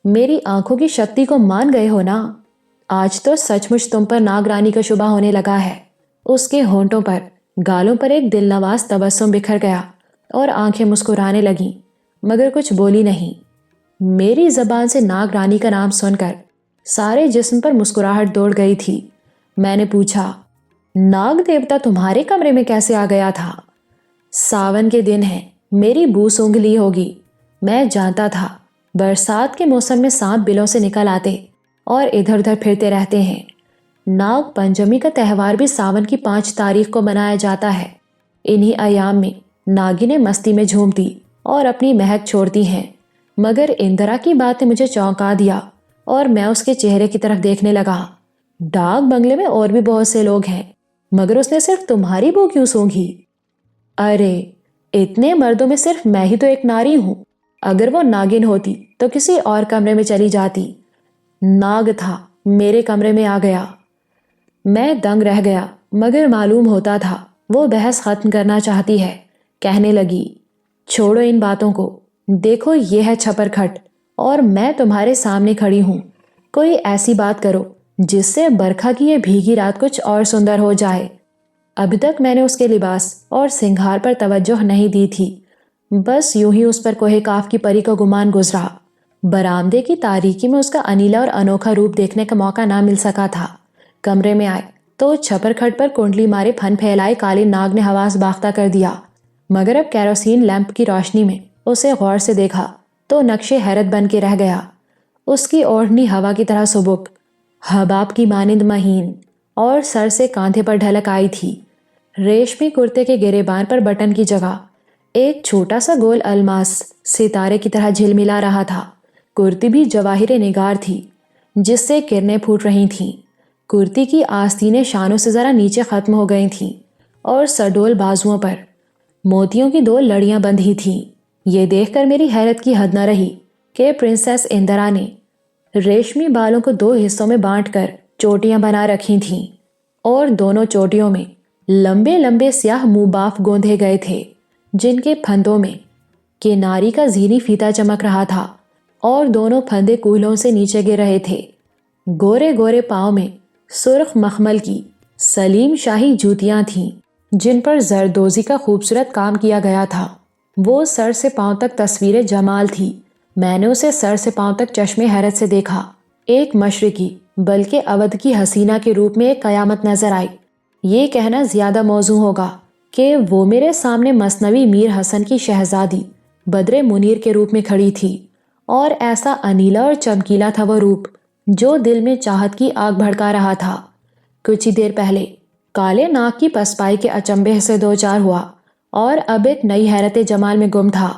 میری آنکھوں کی شکتی کو مان گئے ہو نا؟ آج تو سچ مچ تم پر ناگ رانی کا شبہ ہونے لگا ہے۔ اس کے ہونٹوں پر گالوں پر ایک دل نواز تبسم بکھر گیا اور آنکھیں مسکرانے لگیں، مگر کچھ بولی نہیں۔ میری زبان سے ناگ رانی کا نام سن کر سارے جسم پر مسکراہٹ دوڑ گئی تھی۔ میں نے پوچھا، ناگ دیوتا تمہارے کمرے میں کیسے آ گیا تھا؟ ساون کے دن ہے، میری بو سونگھ لی ہوگی۔ میں جانتا تھا برسات کے موسم میں سانپ بلوں سے نکل آتے اور ادھر ادھر پھرتے رہتے ہیں۔ ناگ پنچمی کا تہوار بھی ساون کی 5 تاریخ کو منایا جاتا ہے۔ انہی ایام میں ناگنیں مستی میں جھومتی اور اپنی مہک چھوڑتی ہیں، مگر اندرا کی بات نے مجھے چونکا دیا اور میں اس کے چہرے کی طرف دیکھنے لگا۔ ڈاک بنگلے میں اور بھی بہت سے لوگ ہیں، مگر اس نے صرف تمہاری بو کیوں سونگھی؟ ارے اتنے مردوں میں صرف میں ہی تو ایک ناری ہوں، اگر وہ ناگن ہوتی تو کسی اور کمرے میں چلی جاتی۔ ناگ تھا، میرے کمرے میں آ گیا۔ میں دنگ رہ گیا، مگر معلوم ہوتا تھا وہ بحث ختم کرنا چاہتی ہے۔ کہنے لگی، چھوڑو ان باتوں کو، دیکھو یہ ہے چھپر کھٹ اور میں تمہارے سامنے کھڑی ہوں، کوئی ایسی بات کرو جس سے برکھا کی یہ بھیگی رات کچھ اور سندر ہو جائے۔ ابھی تک میں نے اس کے لباس اور سنگھار پر توجہ نہیں دی تھی، بس یوں ہی اس پر کوہ کاف کی پری کا گمان گزرا۔ برآمدے کی تاریکی میں اس کا انیلا اور انوکھا روپ دیکھنے کا موقع نہ مل سکا تھا۔ کمرے میں آئے تو چھپر کھٹ پر کنڈلی مارے پھن پھیلائے کالے ناگ نے حواس باختہ کر دیا، مگر اب کیروسین لیمپ کی روشنی میں اسے غور سے دیکھا تو نقش حیرت بن کے رہ گیا۔ اس کی اوڑھنی ہوا کی طرح سبک، حباب کی مانند مہین اور سر سے کاندھے پر ڈھلک آئی تھی۔ ریشمی کرتے کے گریبان پر بٹن کی جگہ ایک چھوٹا سا گول الماس ستارے کی طرح جھلملا رہا تھا۔ کرتی بھی جواہر نگار تھی جس سے کرنیں پھوٹ رہی تھیں۔ کرتی کی آستینیں شانوں سے ذرا نیچے ختم ہو گئی تھیں اور سڈول بازوؤں پر موتیوں کی 2 لڑیاں بندھی تھیں۔ یہ دیکھ کر میری حیرت کی حد نہ رہی کہ پرنسس اندرا نے ریشمی بالوں کو 2 حصوں میں بانٹ کر چوٹیاں بنا رکھی تھیں، اور دونوں چوٹیوں میں لمبے لمبے سیاہ منہ باف گوندھے گئے تھے، جن کے پھندوں میں کناری کا زینی فیتا چمک رہا تھا اور دونوں پھندے کوہلوں سے نیچے گر رہے تھے۔ گورے گورے پاؤں میں سرخ مخمل کی سلیم شاہی جوتیاں تھیں جن پر زردوزی کا خوبصورت کام کیا گیا تھا۔ وہ سر سے پاؤں تک تصویر جمال تھی۔ میں نے اسے سر سے پاؤں تک چشمے حیرت سے دیکھا۔ ایک مشرقی بلکہ اودھ کی حسینہ کے روپ میں ایک قیامت نظر آئی۔ یہ کہنا زیادہ موزوں ہوگا کہ وہ میرے سامنے مثنوی میر حسن کی شہزادی بدر منیر کے روپ میں کھڑی تھی، اور ایسا انیلا اور چمکیلا تھا وہ روپ جو دل میں چاہت کی آگ بھڑکا رہا تھا۔ کچھ ہی دیر پہلے کالے ناگ کی پسپائی کے اچنبے سے 2 چار ہوا اور اب ایک نئی حیرت جمال میں گم تھا۔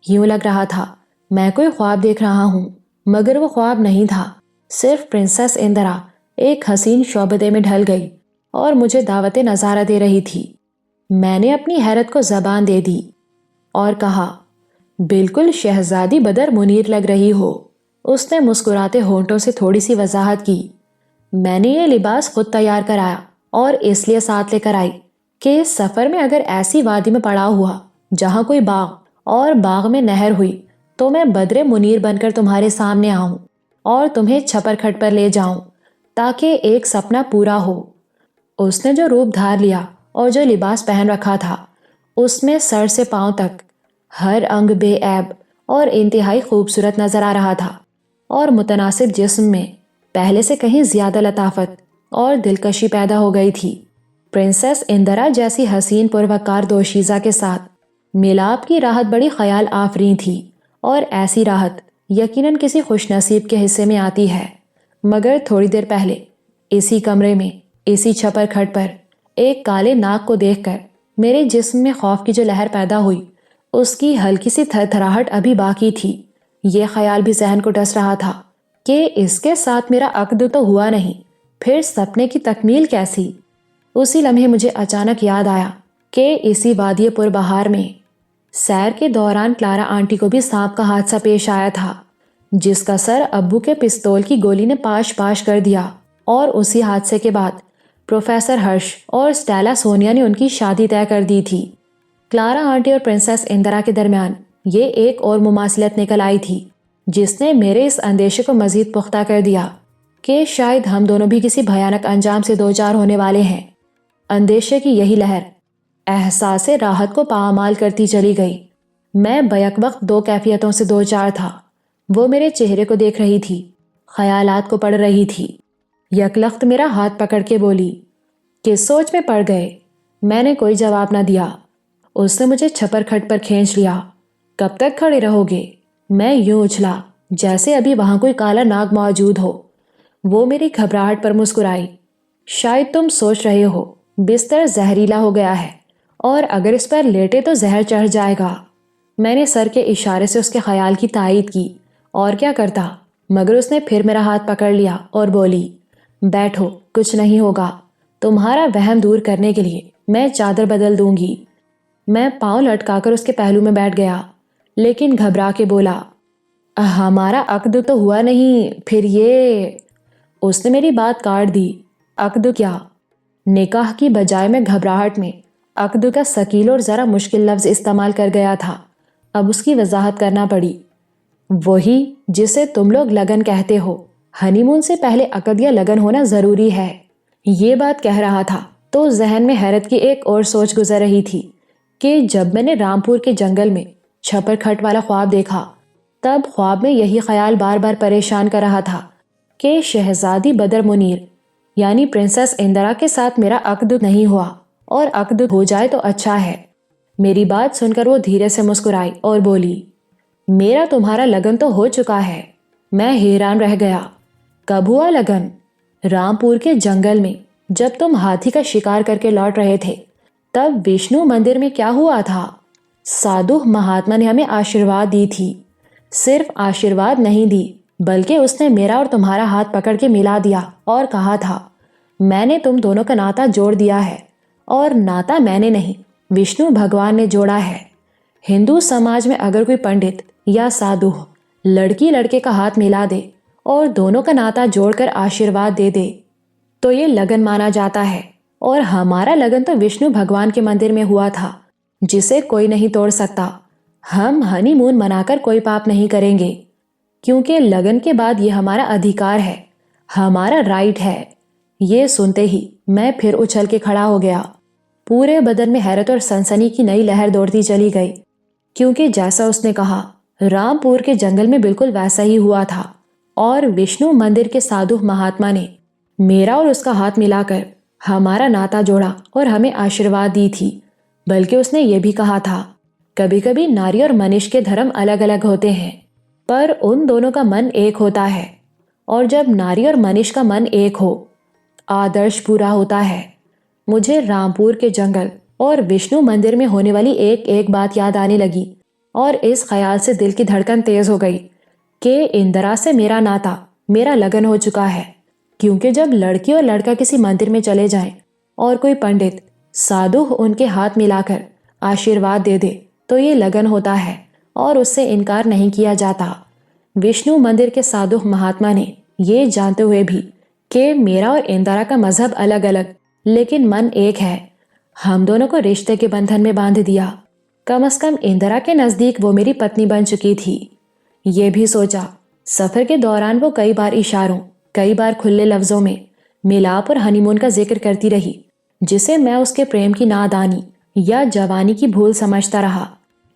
یوں لگ رہا تھا میں کوئی خواب دیکھ رہا ہوں، مگر وہ خواب نہیں تھا، صرف پرنسس اندرا ایک حسین شعبدے میں ڈھل گئی اور مجھے دعوت نظارہ دے رہی تھی۔ میں نے اپنی حیرت کو زبان دے دی اور کہا، بالکل شہزادی بدر منیر لگ رہی ہو۔ اس نے مسکراتے ہونٹوں سے تھوڑی سی وضاحت کی، میں نے یہ لباس خود تیار کرایا اور اس لیے ساتھ لے کر آئی کہ سفر میں اگر ایسی وادی میں پڑا ہوا جہاں کوئی باغ اور باغ میں نہر ہوئی تو میں بدر منیر بن کر تمہارے سامنے آؤں اور تمہیں چھپر کھٹ پر لے جاؤں تاکہ ایک سپنا پورا ہو۔ اس نے جو روپ دھار لیا اور جو لباس پہن رکھا تھا اس میں سر سے پاؤں تک ہر انگ بے عیب اور انتہائی خوبصورت نظر آ رہا تھا، اور متناسب جسم میں پہلے سے کہیں زیادہ لطافت اور دلکشی پیدا ہو گئی تھی۔ پرنسس اندرا جیسی حسین پروکار دوشیزہ کے ساتھ ملاپ کی راحت بڑی خیال آفریں تھی، اور ایسی راحت یقیناً کسی خوش نصیب کے حصے میں آتی ہے۔ مگر تھوڑی دیر پہلے اسی کمرے میں اسی چھپر کھٹ پر ایک کالے ناگ کو دیکھ کر میرے جسم میں خوف کی جو لہر پیدا ہوئی اس کی ہلکی سی تھر تھراہٹ ابھی باقی تھی۔ یہ خیال بھی ذہن کو ڈس رہا تھا کہ اس کے ساتھ میرا عقد تو ہوا نہیں، پھر سپنے کی تکمیل کیسی؟ اسی لمحے مجھے اچانک یاد آیا کہ اسی وادی پر بہار میں سیر کے دوران کلارا آنٹی کو بھی سانپ کا حادثہ پیش آیا تھا، جس کا سر ابو کے پستول کی گولی نے پاش پاش کر دیا، اور اسی حادثے کے بعد پروفیسر ہرش اور اسٹیلا سونیا نے ان کی شادی طے کر دی تھی۔ کلارا آنٹی اور پرنسس اندرا کے درمیان یہ ایک اور مماثلت نکل آئی تھی جس نے میرے اس اندیشے کو مزید پختہ کر دیا کہ شاید ہم دونوں بھی کسی بھیانک انجام سے دوچار ہونے والے ہیں۔ اندیشے کی یہی لہر احساس راحت کو پامال کرتی چلی گئی۔ میں بیک وقت دو کیفیتوں سے دوچار تھا۔ وہ میرے چہرے کو دیکھ رہی تھی، خیالات کو پڑھ رہی تھی۔ یکلخت میرا ہاتھ پکڑ کے بولی، کس سوچ میں پڑ گئے؟ میں نے کوئی جواب نہ دیا۔ اس نے مجھے چھپر کھٹ پر کھینچ لیا۔ کب تک کھڑے رہو گے؟ میں یوں اچھلا جیسے ابھی وہاں کوئی کالا ناگ موجود ہو۔ وہ میری گھبراہٹ پر مسکرائی۔ شاید تم سوچ رہے ہو بستر زہریلا ہو گیا ہے اور اگر اس پر لیٹے تو زہر چڑھ جائے گا۔ میں نے سر کے اشارے سے اس کے خیال کی تائید کی، اور کیا کرتا، مگر اس نے پھر میرا ہاتھ پکڑ لیا اور بولی، بیٹھو، کچھ نہیں ہوگا، تمہارا وہم دور کرنے کے لیے میں چادر بدل دوں گی۔ میں پاؤں لٹکا کر اس کے پہلو میں بیٹھ گیا، لیکن گھبرا کے بولا، ہمارا عقد تو ہوا نہیں، پھر یہ… اس نے میری بات کاٹ دی۔ عقد کیا؟ نکاح کی بجائے میں گھبراہٹ میں عقد کا ثقیل اور ذرا مشکل لفظ استعمال کر گیا تھا۔ اب اس کی وضاحت کرنا پڑی۔ وہی جسے تم لوگ لگن کہتے ہو۔ ہنی مون سے پہلے عقد یا لگن ہونا ضروری ہے۔ یہ بات کہہ رہا تھا تو ذہن میں حیرت کی ایک اور سوچ گزر رہی تھی کہ جب میں نے رامپور کے جنگل میں چھپر کھٹ والا خواب دیکھا تب خواب میں یہی خیال بار بار پریشان کر رہا تھا کہ شہزادی بدر منیر یعنی پرنسس اندرا کے ساتھ میرا عقد نہیں ہوا، اور عقد ہو جائے تو اچھا ہے۔ میری بات سن کر وہ دھیرے سے مسکرائی اور بولی، میرا تمہارا لگن تو ہو چکا ہے۔ میں حیران رہ گیا۔ کب ہوا لگن؟ رامپور کے جنگل میں جب تم ہاتھی کا شکار کر کے لوٹ رہے تھے تب وشنو مندر میں کیا ہوا تھا؟ سادھو مہاتما نے ہمیں آشیرواد دی تھی۔ صرف آشیرواد نہیں دی بلکہ اس نے میرا اور تمہارا ہاتھ پکڑ کے ملا دیا اور کہا تھا، میں نے تم دونوں کا ناتا جوڑ دیا ہے، اور ناتا میں نے نہیں، وشنو بھگوان نے جوڑا ہے۔ ہندو سماج میں اگر کوئی پنڈت یا سادھو لڑکی لڑکے کا ہاتھ ملا دے اور دونوں کا ناتا جوڑ کر آشیرواد دے دے تو یہ لگن مانا جاتا ہے، اور ہمارا لگن تو وشنو بھگوان کے مندر میں ہوا تھا جسے کوئی نہیں توڑ سکتا۔ ہم ہنی مون منا کر کوئی پاپ نہیں کریں گے، کیونکہ لگن کے بعد یہ ہمارا ادھیکار ہے، ہمارا رائٹ ہے۔ یہ سنتے ہی میں پھر اچھل کے کھڑا ہو گیا۔ پورے بدن میں حیرت اور سنسنی کی نئی لہر دوڑتی چلی گئی، کیونکہ جیسا اس نے کہا رامپور کے جنگل میں بالکل ویسا ہی ہوا تھا، اور وشنو مندر کے سادھو مہاتما نے میرا اور اس کا ہاتھ ملا کر ہمارا ناتا جوڑا اور ہمیں آشیرواد دی تھی۔ بلکہ اس نے یہ بھی کہا تھا، کبھی کبھی ناری اور منش کے دھرم الگ الگ ہوتے ہیں پر ان دونوں کا من ایک ہوتا ہے، اور جب ناری اور منش کا من ایک ہو آدرش پورا ہوتا ہے۔ مجھے رامپور کے جنگل اور وشنو مندر میں ہونے والی ایک ایک بات یاد آنے لگی، اور اس خیال سے دل کی دھڑکن تیز ہو گئی کہ اندرا سے میرا ناتا، میرا لگن ہو چکا ہے۔ کیونکہ جب لڑکی اور لڑکا کسی مندر میں چلے جائیں اور کوئی پنڈت سادھو ان کے ہاتھ ملا کر آشیرواد دے دے تو یہ لگن ہوتا ہے اور اس سے انکار نہیں کیا جاتا۔ وشنو مندر کے سادھو مہاتما نے یہ جانتے ہوئے بھی کہ میرا اور اندرا کا مذہب الگ الگ لیکن من ایک ہے، ہم دونوں کو رشتے کے بندھن میں باندھ دیا۔ کم از کم اندرا کے نزدیک وہ میری پتنی بن چکی تھی۔ یہ بھی سوچا، سفر کے دوران وہ کئی بار اشاروں، کئی بار کھلے لفظوں میں ملاپ اور ہنی مون کا ذکر کرتی رہی، جسے میں اس کے پریم کی نادانی یا جوانی کی بھول سمجھتا رہا،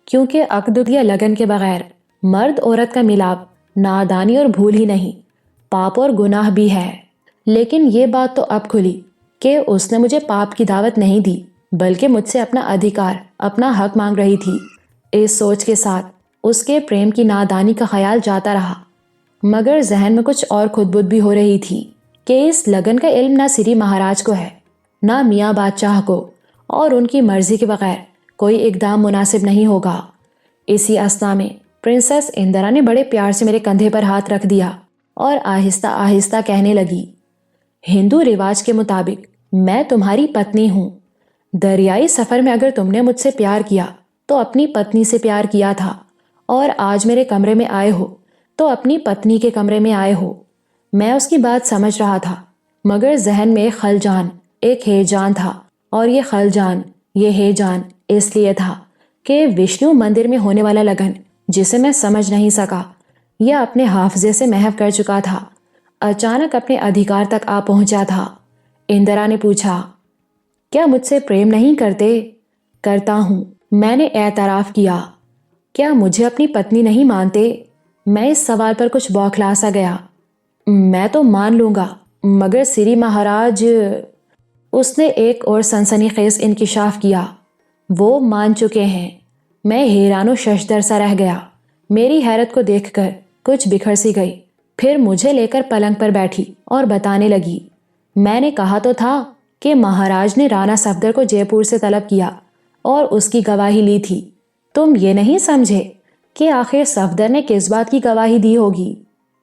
کیونکہ عقد یا لگن کے بغیر مرد عورت کا ملاپ نادانی اور بھول ہی نہیں، پاپ اور گناہ بھی ہے۔ لیکن یہ بات تو اب کھلی کہ اس نے مجھے پاپ کی دعوت نہیں دی، بلکہ مجھ سے اپنا ادھیکار، اپنا حق مانگ رہی تھی۔ اس سوچ کے ساتھ اس کے پریم کی نادانی کا خیال جاتا رہا، مگر ذہن میں کچھ اور خود بدھ بھی ہو رہی تھی کہ اس لگن کا علم نہ سری مہاراج کو ہے، نہ میاں بادشاہ کو، اور ان کی مرضی کے بغیر کوئی اقدام مناسب نہیں ہوگا۔ اسی اثنا میں پرنسس اندرا نے بڑے پیار سے میرے کندھے پر ہاتھ رکھ دیا اور آہستہ آہستہ کہنے لگی، ہندو رواج کے مطابق میں تمہاری پتنی ہوں۔ دریائی سفر میں اگر تم نے مجھ سے پیار کیا تو اپنی پتنی سے پیار کیا تھا، اور آج میرے کمرے میں آئے ہو تو اپنی پتنی کے کمرے میں آئے ہو۔ میں اس کی بات سمجھ رہا تھا، مگر ذہن میں ایک خلجان، ایک ہیجان تھا، اور یہ خلجان، یہ ہیجان اس لیے تھا کہ وشنو مندر میں ہونے والا لگن، جسے میں سمجھ نہیں سکا یا اپنے حافظے سے محو کر چکا تھا، اچانک اپنے ادھیکار تک آ پہنچا تھا۔ اندرا نے پوچھا، کیا مجھ سے پریم نہیں کرتے؟ کرتا ہوں، میں نے اعتراف کیا۔ کیا مجھے اپنی پتنی نہیں مانتے؟ میں اس سوال پر کچھ بوکھلا سا گیا۔ میں تو مان لوں گا، مگر سری مہاراج، اس نے ایک اور سنسنی خیز انکشاف کیا، وہ مان چکے ہیں۔ میں حیران و ششدر سا رہ گیا۔ میری حیرت کو دیکھ کر کچھ بکھر سی گئی، پھر مجھے لے کر پلنگ پر بیٹھی اور بتانے لگی، میں نے کہا تو تھا کہ مہاراج نے رانا صفدر کو جے پور سے طلب کیا اور اس کی گواہی لی تھی۔ تم یہ نہیں سمجھے کہ آخر صفدر نے کس بات کی گواہی دی ہوگی؟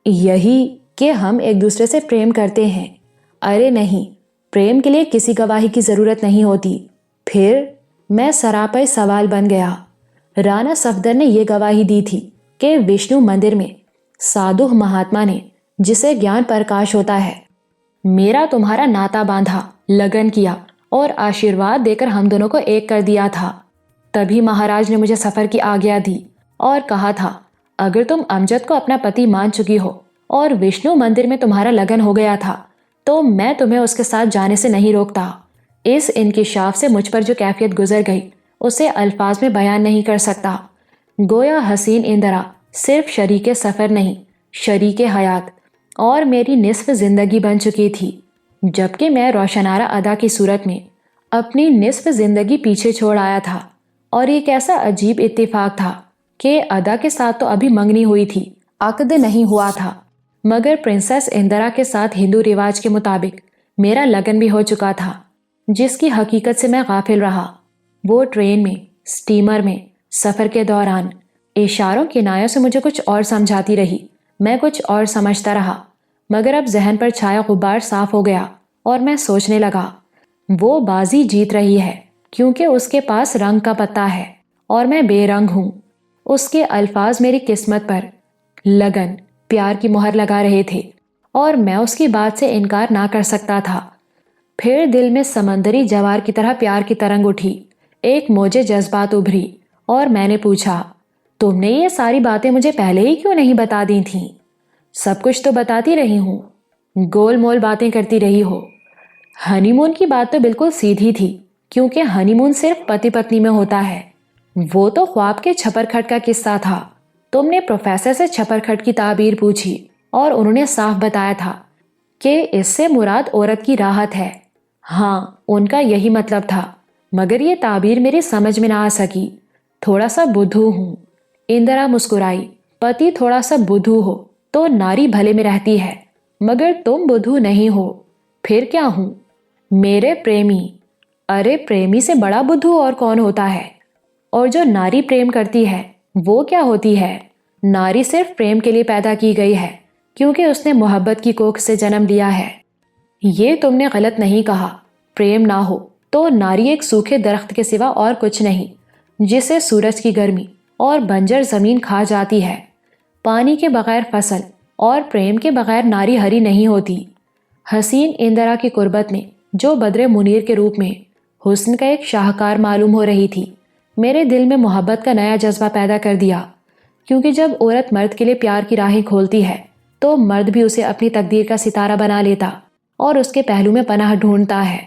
یہی کہ ہم ایک دوسرے سے پریم کرتے ہیں۔ ارے نہیں، پریم کے لیے کسی گواہی کی ضرورت نہیں ہوتی۔ پھر میں سراپے سوال بن گیا۔ رانا صفدر نے یہ گواہی دی تھی کہ وشنو مندر میں سادھو مہاتما نے، جسے گیان پرکاش ہوتا ہے، میرا تمہارا ناتا باندھا، لگن کیا اور آشیرواد دے کر ہم دونوں کو ایک کر دیا تھا۔ تبھی مہاراج نے مجھے سفر کی آگیا دی اور کہا تھا، اگر تم امجد کو اپنا پتی مان چکی ہو اور وشنو مندر میں تمہارا لگن ہو گیا تھا تو میں تمہیں اس کے ساتھ جانے سے نہیں روکتا۔ اس انکشاف سے مجھ پر جو کیفیت گزر گئی اسے الفاظ میں بیان نہیں کر سکتا۔ گویا حسین اندرا صرف شریک سفر نہیں، شریک حیات اور میری نصف زندگی بن چکی تھی، جبکہ میں روشنارہ ادا کی صورت میں اپنی نصف زندگی پیچھے چھوڑ آیا تھا۔ اور یہ کیسا عجیب اتفاق تھا کہ ادا کے ساتھ تو ابھی منگنی ہوئی تھی، عقد نہیں ہوا تھا، مگر پرنسس اندرا کے ساتھ ہندو رواج کے مطابق میرا لگن بھی ہو چکا تھا، جس کی حقیقت سے میں غافل رہا۔ وہ ٹرین میں، سٹیمر میں، سفر کے دوران اشاروں کنایوں سے مجھے کچھ اور سمجھاتی رہی، میں کچھ اور سمجھتا رہا، مگر اب ذہن پر چھایا غبار صاف ہو گیا اور میں سوچنے لگا، وہ بازی جیت رہی ہے کیونکہ اس کے پاس رنگ کا پتہ ہے اور میں بے رنگ ہوں۔ اس کے الفاظ میری قسمت پر لگن، پیار کی مہر لگا رہے تھے اور میں اس کی بات سے انکار نہ کر سکتا تھا۔ پھر دل میں سمندری جوار کی طرح پیار کی ترنگ اٹھی، ایک موجے جذبات ابھری اور میں نے پوچھا، تم نے یہ ساری باتیں مجھے پہلے ہی کیوں نہیں بتا دی تھیں؟ سب کچھ تو بتاتی رہی ہوں، گول مول باتیں کرتی رہی ہو۔ ہنی مون کی بات تو بالکل سیدھی تھی، کیونکہ ہنی مون صرف پتی پتنی میں ہوتا ہے۔ وہ تو خواب کے چھپر کھٹ کا قصہ تھا۔ تم نے پروفیسر سے چھپر کھٹ کی تعبیر پوچھی اور انہوں نے صاف بتایا تھا کہ اس سے مراد عورت کی راحت ہے۔ ہاں، ان کا یہی مطلب تھا، مگر یہ تعبیر میری سمجھ میں نہ آ سکی۔ تھوڑا سا بدھو ہوں۔ اندرا مسکرائی، پتی تھوڑا سا بدھو ہو تو ناری بھلے میں رہتی ہے، مگر تم بدھو نہیں ہو، پھر کیا ہوں؟ میرے پریمی۔ ارے پریمی سے بڑا بدھو اور کون ہوتا ہے؟ اور جو ناری پریم کرتی ہے وہ کیا ہوتی ہے؟ ناری صرف پریم کے لیے پیدا کی گئی ہے، کیونکہ اس نے محبت کی کوکھ سے جنم لیا ہے۔ یہ تم نے غلط نہیں کہا۔ پریم نہ ہو تو ناری ایک سوکھے درخت کے سوا اور کچھ نہیں، جسے سورج کی گرمی اور بنجر زمین کھا جاتی ہے۔ پانی کے بغیر فصل اور پریم کے بغیر ناری ہری نہیں ہوتی۔ حسین اندرا کی قربت میں جو بدر منیر کے روپ میں حسن کا ایک شاہکار معلوم ہو رہی تھی، میرے دل میں محبت کا نیا جذبہ پیدا کر دیا، کیونکہ جب عورت مرد کے لیے پیار کی راہیں کھولتی ہے تو مرد بھی اسے اپنی تقدیر کا ستارہ بنا لیتا اور اس کے پہلو میں پناہ ڈھونڈتا ہے۔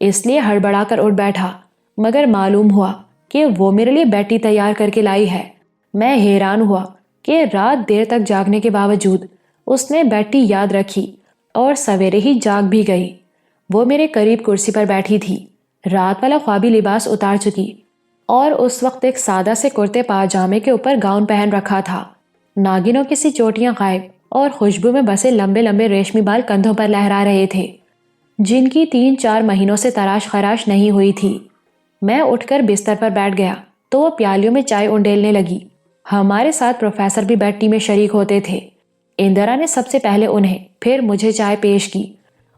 اس لیے ہڑبڑا کر اٹھ بیٹھا، مگر معلوم ہوا کہ وہ میرے لیے بیٹی تیار کر کے لائی ہے۔ میں حیران ہوا کہ رات دیر تک جاگنے کے باوجود اس نے بیٹی یاد رکھی اور سویرے ہی جاگ بھی گئی۔ وہ میرے قریب کرسی پر بیٹھی تھی، رات والا خوابی لباس اتار چکی اور اس وقت ایک سادہ سے کرتے پاجامے کے اوپر گاؤن پہن رکھا تھا۔ ناگنوں کی سی چوٹیاں غائب اور خوشبو میں بسے لمبے لمبے ریشمی بال کندھوں پر لہرا رہے تھے، جن کی 3-4 مہینوں سے تراش خراش نہیں ہوئی تھی۔ میں اٹھ کر بستر پر بیٹھ گیا تو وہ پیالیوں میں چائے انڈیلنے لگی۔ ہمارے ساتھ پروفیسر بھی بیڈ ٹی میں شریک ہوتے تھے۔ اندرا نے سب سے پہلے انہیں پھر مجھے چائے پیش کی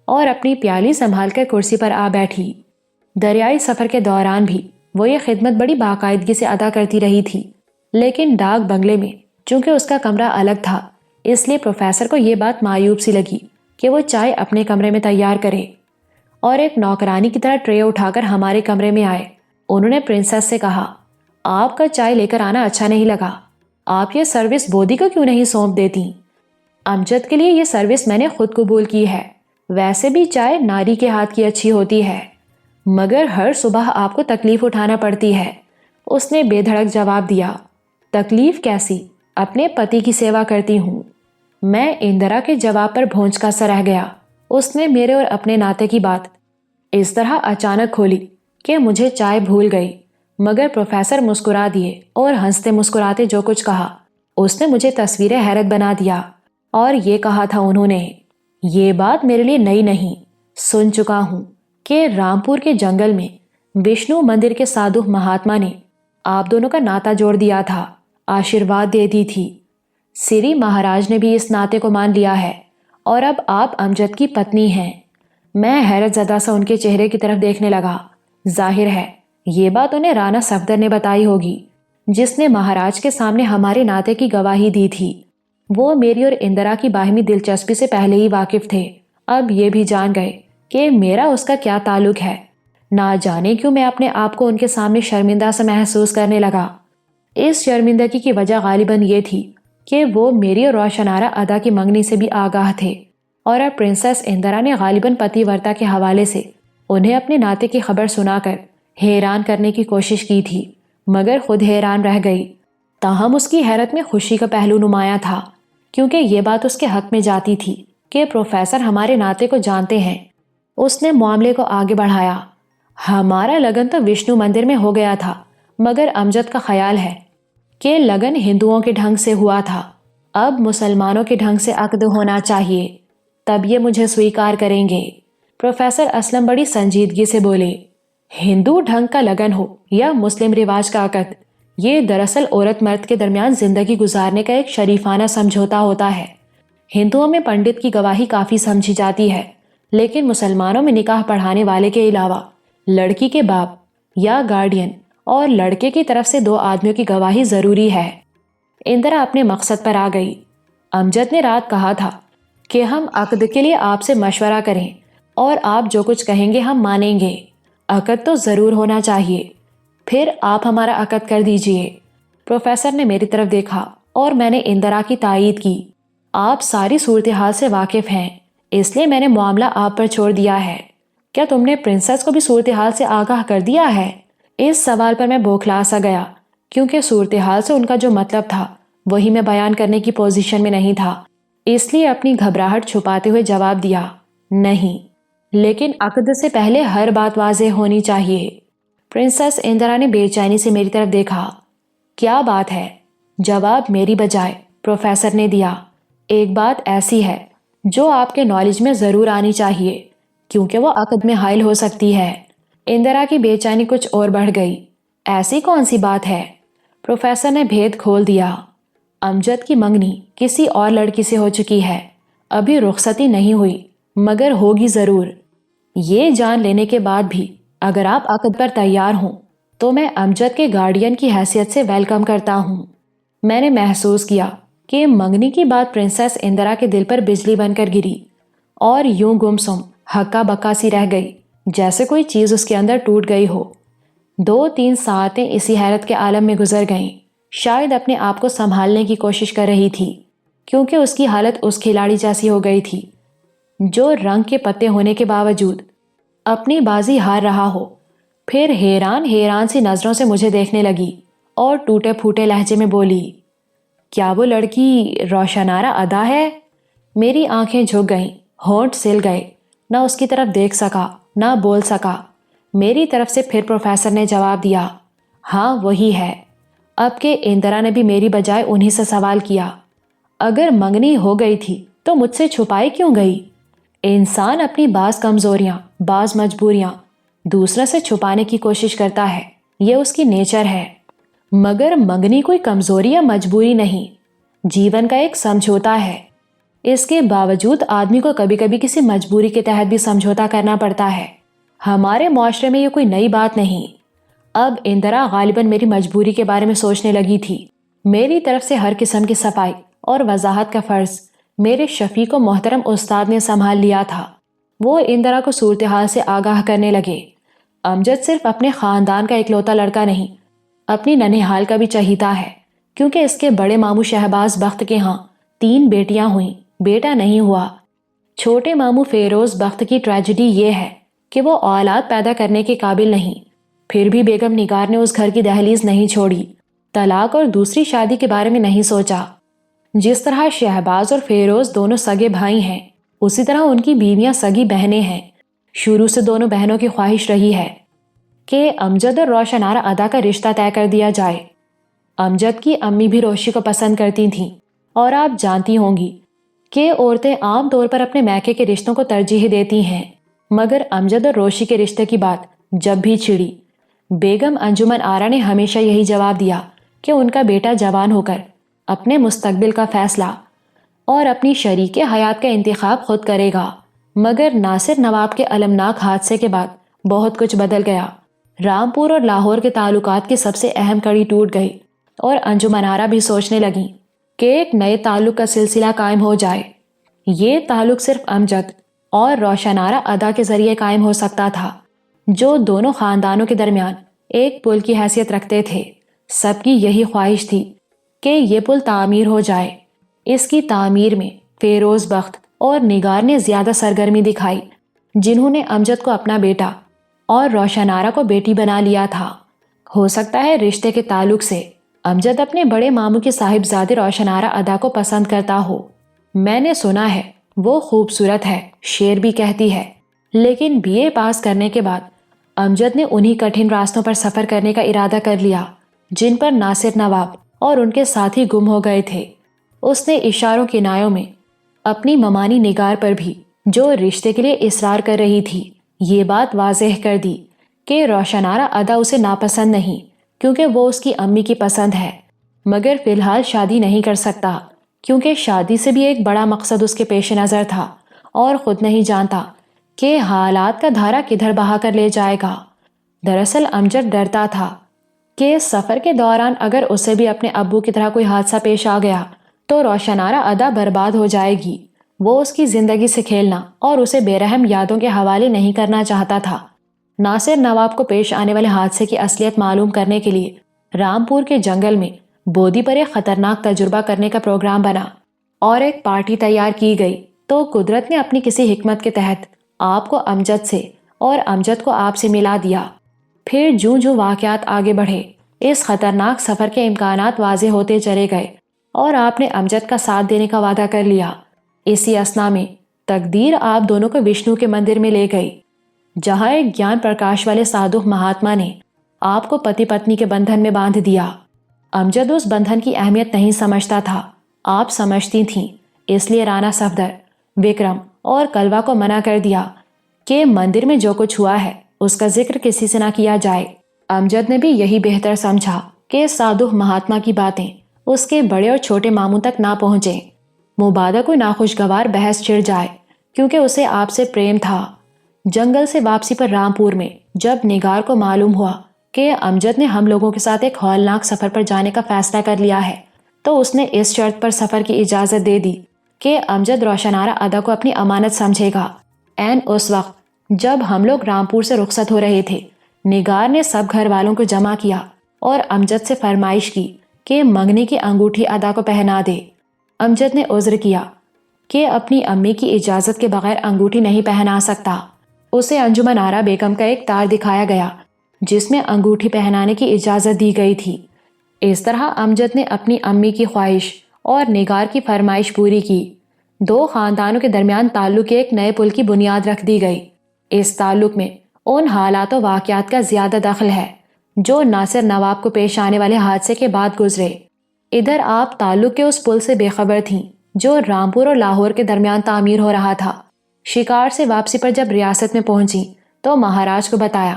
اور اپنی پیالی سنبھال کر کرسی پر آ بیٹھی۔ دریائی سفر کے دوران بھی وہ یہ خدمت بڑی باقاعدگی سے ادا کرتی رہی تھی، لیکن ڈاک بنگلے میں چونکہ اس کا کمرہ الگ تھا، اس لیے پروفیسر کو یہ بات معیوب سی لگی کہ وہ چائے اپنے کمرے میں تیار کرے اور ایک نوکرانی کی طرح ٹرے اٹھا کر ہمارے کمرے میں آئے۔ انہوں نے پرنسس سے کہا، آپ کا چائے لے کر آنا اچھا نہیں لگا، آپ یہ سروس بودی کو کیوں نہیں سونپ دیتی؟ امجد کے لیے یہ سروس میں نے خود قبول کی ہے، ویسے بھی چائے ناری کے ہاتھ کی اچھی ہوتی ہے، مگر ہر صبح آپ کو تکلیف اٹھانا پڑتی ہے۔ اس نے بے دھڑک جواب دیا، تکلیف کیسی؟ اپنے پتی کی سیوا کرتی ہوں۔ میں اندرا کے جواب پر بھونچکا سا رہ گیا۔ اس نے میرے اور اپنے ناطے کی بات اس طرح اچانک کھولی کہ مجھے چائے بھول گئی، مگر پروفیسر مسکرا دیے اور ہنستے مسکراتے جو کچھ کہا اس نے مجھے تصویر حیرت بنا دیا۔ اور یہ کہا تھا انہوں نے، یہ بات میرے لیے نئی نہیں، سن چکا ہوں کہ رامپور کے جنگل میں وشنو مندر کے سادھو مہاتما نے آپ دونوں کا ناتا جوڑ دیا تھا، آشیرواد دے دی تھی۔ سری مہاراج نے بھی اس ناطے کو مان لیا ہے اور اب آپ امجد کی پتنی ہیں۔ میں حیرت زدہ سا ان کے چہرے کی طرف دیکھنے لگا۔ ظاہر ہے یہ بات انہیں رانا صفدر نے بتائی ہوگی، جس نے مہاراج کے سامنے ہمارے ناطے کی گواہی دی تھی۔ وہ میری اور اندرا کی باہمی دلچسپی سے پہلے ہی واقف تھے، اب یہ بھی جان گئے کہ میرا اس کا کیا تعلق ہے۔ نہ جانے کیوں میں اپنے آپ کو ان کے سامنے شرمندہ سا محسوس کرنے لگا۔ اس شرمندگی کی وجہ غالباً یہ تھی کہ وہ میری اور روشنارا ادا کی منگنی سے بھی آگاہ تھے، اور اب پرنسس اندرا نے غالباً پتی ورتا کے حوالے سے انہیں اپنے ناطے کی خبر سنا کر حیران کرنے کی کوشش کی تھی، مگر خود حیران رہ گئی۔ تاہم اس کی حیرت میں خوشی کا پہلو نمایاں تھا، کیونکہ یہ بات اس کے حق میں جاتی تھی کہ پروفیسر ہمارے ناطے کو جانتے ہیں۔ اس نے معاملے کو آگے بڑھایا، ہمارا لگن تو وشنو مندر میں ہو گیا تھا، مگر امجد کا خیال ہے کہ لگن ہندوؤں کے ڈھنگ سے ہوا تھا، اب مسلمانوں کے ڈھنگ سے عقد ہونا چاہیے، تب یہ مجھے سویکار کریں گے۔ پروفیسر اسلم بڑی سنجیدگی سے بولے، ہندو ڈھنگ کا لگن ہو یا مسلم رواج کا عقد، یہ دراصل عورت مرد کے درمیان زندگی گزارنے کا ایک شریفانہ سمجھوتا ہوتا ہے۔ ہندوؤں میں پنڈت کی گواہی کافی سمجھی جاتی ہے، لیکن مسلمانوں میں نکاح پڑھانے والے کے علاوہ لڑکی کے باپ یا گارڈین اور لڑکے کی طرف سے 2 آدمیوں کی گواہی ضروری ہے۔ اندرا اپنے مقصد پر آ گئی۔ امجد نے رات کہا تھا کہ ہم عقد کے لیے آپ سے مشورہ کریں اور آپ جو کچھ کہیں گے ہم مانیں گے، عقد تو ضرور ہونا چاہیے، پھر آپ ہمارا عقد کر دیجئے۔ پروفیسر نے میری طرف دیکھا اور میں نے اندرا کی تائید کی۔ آپ ساری صورتحال سے واقف ہیں، اس لیے میں نے معاملہ آپ پر چھوڑ دیا ہے۔ کیا تم نے پرنسس کو بھی صورتحال سے آگاہ کر دیا ہے؟ اس سوال پر میں بوکھلا سا گیا، کیونکہ صورتحال سے ان کا جو مطلب تھا وہی میں بیان کرنے کی پوزیشن میں نہیں تھا، اس لیے اپنی گھبراہٹ چھپاتے ہوئے جواب دیا، نہیں، لیکن عقد سے پہلے ہر بات واضح ہونی چاہیے۔ پرنسس اندرا نے بے چینی سے میری طرف دیکھا۔ کیا بات ہے؟ جواب میری بجائے پروفیسر نے دیا۔ ایک بات ایسی ہے جو آپ کے نالج میں ضرور آنی چاہیے، کیونکہ وہ عقد میں حائل ہو سکتی ہے۔ اندرا کی بے چینی کچھ اور بڑھ گئی۔ ایسی کون سی بات ہے؟ پروفیسر نے بھید کھول دیا۔ امجد کی منگنی کسی اور لڑکی سے ہو چکی ہے، ابھی رخصتی نہیں ہوئی، مگر ہوگی ضرور۔ یہ جان لینے کے بعد بھی اگر آپ عقد پر تیار ہوں تو میں امجد کے گارڈین کی حیثیت سے ویلکم کرتا ہوں۔ میں نے محسوس کیا کہ منگنی کی بات پرنسس اندرا کے دل پر بجلی بن کر گری اور یوں گمسم ہکا بکا سی رہ گئی، جیسے کوئی چیز اس کے اندر ٹوٹ گئی ہو۔ 2-3 ساعتیں اسی حیرت کے عالم میں گزر گئیں۔ شاید اپنے آپ کو سنبھالنے کی کوشش کر رہی تھی، کیونکہ اس کی حالت اس کھلاڑی جیسی ہو گئی تھی جو رنگ کے پتے ہونے کے باوجود اپنی بازی ہار رہا ہو۔ پھر حیران سی نظروں سے مجھے دیکھنے لگی اور ٹوٹے پھوٹے لہجے میں بولی، کیا وہ لڑکی روشنارا ادا ہے؟ میری آنکھیں جھک گئیں، ہونٹ سل گئے، نہ اس کی طرف دیکھ سکا نہ بول سکا۔ میری طرف سے پھر پروفیسر نے جواب دیا، ہاں وہی ہے۔ اب کہ اندرا نے بھی میری بجائے انہی سے سوال کیا، اگر منگنی ہو گئی تھی تو مجھ سے چھپائی کیوں گئی؟ انسان اپنی بعض کمزوریاں، بعض مجبوریاں دوسرے سے چھپانے کی کوشش کرتا ہے، یہ اس کی نیچر ہے۔ مگر منگنی کوئی کمزوری یا مجبوری نہیں، جیون کا ایک سمجھوتا ہے۔ اس کے باوجود آدمی کو کبھی کبھی کسی مجبوری کے تحت بھی سمجھوتا کرنا پڑتا ہے۔ ہمارے معاشرے میں یہ کوئی نئی بات نہیں۔ اب اندرا غالباً میری مجبوری کے بارے میں سوچنے لگی تھی۔ میری طرف سے ہر قسم کی صفائی اور وضاحت کا فرض میرے شفیق و محترم استاد نے سنبھال لیا تھا۔ وہ اندرا کو صورتحال سے آگاہ کرنے لگے۔ امجد صرف اپنے خاندان کا اکلوتا لڑکا نہیں، اپنی ننھیال کا بھی چہیتا ہے، کیونکہ اس کے بڑے ماموں شہباز بخت کے ہاں 3 بیٹیاں ہوئیں، بیٹا نہیں ہوا۔ چھوٹے ماموں فیروز بخت کی ٹریجڈی یہ ہے کہ وہ اولاد پیدا کرنے کے قابل نہیں، پھر بھی بیگم نگار نے اس گھر کی دہلیز نہیں چھوڑی، طلاق اور دوسری شادی کے بارے میں نہیں سوچا۔ جس طرح شہباز اور فیروز دونوں سگے بھائی ہیں، اسی طرح ان کی بیویاں سگی بہنیں ہیں۔ شروع سے دونوں بہنوں کی خواہش رہی ہے کہ امجد اور روشنارا ادا کا رشتہ طے کر دیا جائے۔ امجد کی امی بھی روشی کو پسند کرتی تھیں، اور آپ جانتی ہوں گی کہ عورتیں عام طور پر اپنے میکے کے رشتوں کو ترجیح دیتی ہیں، مگر امجد اور روشی کے رشتے کی بات جب بھی چھڑی، بیگم انجمن آرا نے ہمیشہ یہی جواب دیا کہ ان کا بیٹا جوان ہو کر اپنے مستقبل کا فیصلہ اور اپنی شریک حیات کا انتخاب خود کرے گا۔ مگر ناصر نواب کے المناک حادثے کے بعد بہت کچھ بدل گیا۔ رامپور اور لاہور کے تعلقات کی سب سے اہم کڑی ٹوٹ گئی، اور انجمن آرا بھی سوچنے لگیں کہ ایک نئے تعلق کا سلسلہ قائم ہو جائے۔ یہ تعلق صرف امجد اور روشنارا ادا کے ذریعے قائم ہو سکتا تھا، جو دونوں خاندانوں کے درمیان ایک پل کی حیثیت رکھتے تھے۔ سب کی یہی خواہش تھی کہ یہ پل تعمیر ہو جائے۔ اس کی تعمیر میں فیروز بخت اور نگار نے زیادہ سرگرمی دکھائی، جنہوں نے امجد کو اپنا بیٹا اور روشنارا کو بیٹی بنا لیا تھا۔ ہو سکتا ہے رشتے کے تعلق سے امجد اپنے بڑے ماموں کی صاحبزادی روشنارا ادا کو پسند کرتا ہو۔ میں نے سنا ہے وہ خوبصورت ہے، شعر بھی کہتی ہے، لیکن بی اے پاس کرنے کے بعد امجد نے انہی کٹھن راستوں پر سفر کرنے کا ارادہ کر لیا جن پر ناصر نواب اور ان کے ساتھی گم ہو گئے تھے۔ اس نے اشاروں کنایوں میں اپنی ممانی نگار پر بھی، جو رشتے کے لیے اصرار کر رہی تھی، یہ بات واضح کر دی کہ روشنارا ادا اسے ناپسند نہیں، کیونکہ وہ اس کی امی کی پسند ہے، مگر فی الحال شادی نہیں کر سکتا، کیونکہ شادی سے بھی ایک بڑا مقصد اس کے پیش نظر تھا، اور خود نہیں جانتا کہ حالات کا دھارا کدھر بہا کر لے جائے گا۔ دراصل امجد ڈرتا تھا کہ سفر کے دوران اگر اسے بھی اپنے ابو کی طرح کوئی حادثہ پیش آ گیا تو روشنارا ادا برباد ہو جائے گی۔ وہ اس کی زندگی سے کھیلنا اور اسے بے رحم یادوں کے حوالے نہیں کرنا چاہتا تھا۔ ناصر نواب کو پیش آنے والے حادثے کی اصلیت معلوم کرنے کے لیے رامپور کے جنگل میں بودی پر ایک خطرناک تجربہ کرنے کا پروگرام بنا اور ایک پارٹی تیار کی گئی، تو قدرت نے اپنی کسی حکمت کے تحت آپ کو امجد سے اور امجد کو آپ سے ملا دیا۔ پھر جوں واقعات آگے بڑھے، اس خطرناک سفر کے امکانات واضح ہوتے چلے گئے، اور آپ نے امجد کا ساتھ دینے کا وعدہ کر لیا۔ اسی اثنا میں تقدیر آپ دونوں کو وشنو کے مندر میں لے گئی، جہاں ایک گیان پرکاش والے سادھو مہاتما نے آپ کو پتی پتنی کے بندھن میں باندھ دیا۔ امجد اس بندھن کی اہمیت نہیں سمجھتا تھا، آپ سمجھتی تھیں، اس لیے رانا صفدر، وکرم اور کلوا کو منع کر دیا کہ مندر میں جو کچھ ہوا ہے اس کا ذکر کسی سے نہ کیا جائے۔ امجد نے بھی یہی بہتر سمجھا کہ سادھو مہاتما کی باتیں اس کے بڑے اور چھوٹے ماموں تک نہ پہنچیں، مبادا کوئی ناخوشگوار بحث چھڑ جائے، کیونکہ اسے آپ سے پریم تھا۔ جنگل سے واپسی پر رامپور میں جب نگار کو معلوم ہوا کہ امجد نے ہم لوگوں کے ساتھ ایک ہولناک سفر پر جانے کا فیصلہ کر لیا ہے، تو اس نے اس شرط پر سفر کی اجازت دے دی کہ امجد روشنارا ادا کو اپنی امانت سمجھے گا۔ عین اس وقت جب ہم لوگ رامپور سے رخصت ہو رہے تھے، نگار نے سب گھر والوں کو جمع کیا اور امجد سے فرمائش کی کہ منگنی کی انگوٹھی ادا کو پہنا دے۔ امجد نے عذر کیا کہ اپنی امی کی اجازت کے بغیر انگوٹھی نہیں پہنا سکتا۔ اسے انجمن آرا بیگم کا ایک تار دکھایا گیا جس میں انگوٹھی پہنانے کی اجازت دی گئی تھی۔ اس طرح امجد نے اپنی امی کی خواہش اور نگار کی فرمائش پوری کی۔ دو خاندانوں کے درمیان تعلق کے ایک نئے پل کی بنیاد رکھ دی گئی۔ اس تعلق میں ان حالات و واقعات کا زیادہ دخل ہے جو ناصر نواب کو پیش آنے والے حادثے کے بعد گزرے۔ ادھر آپ تعلق کے اس پل سے بے خبر تھیں جو رامپور اور لاہور کے درمیان تعمیر ہو رہا تھا۔ شکار سے واپسی پر جب ریاست میں پہنچی تو مہاراج کو بتایا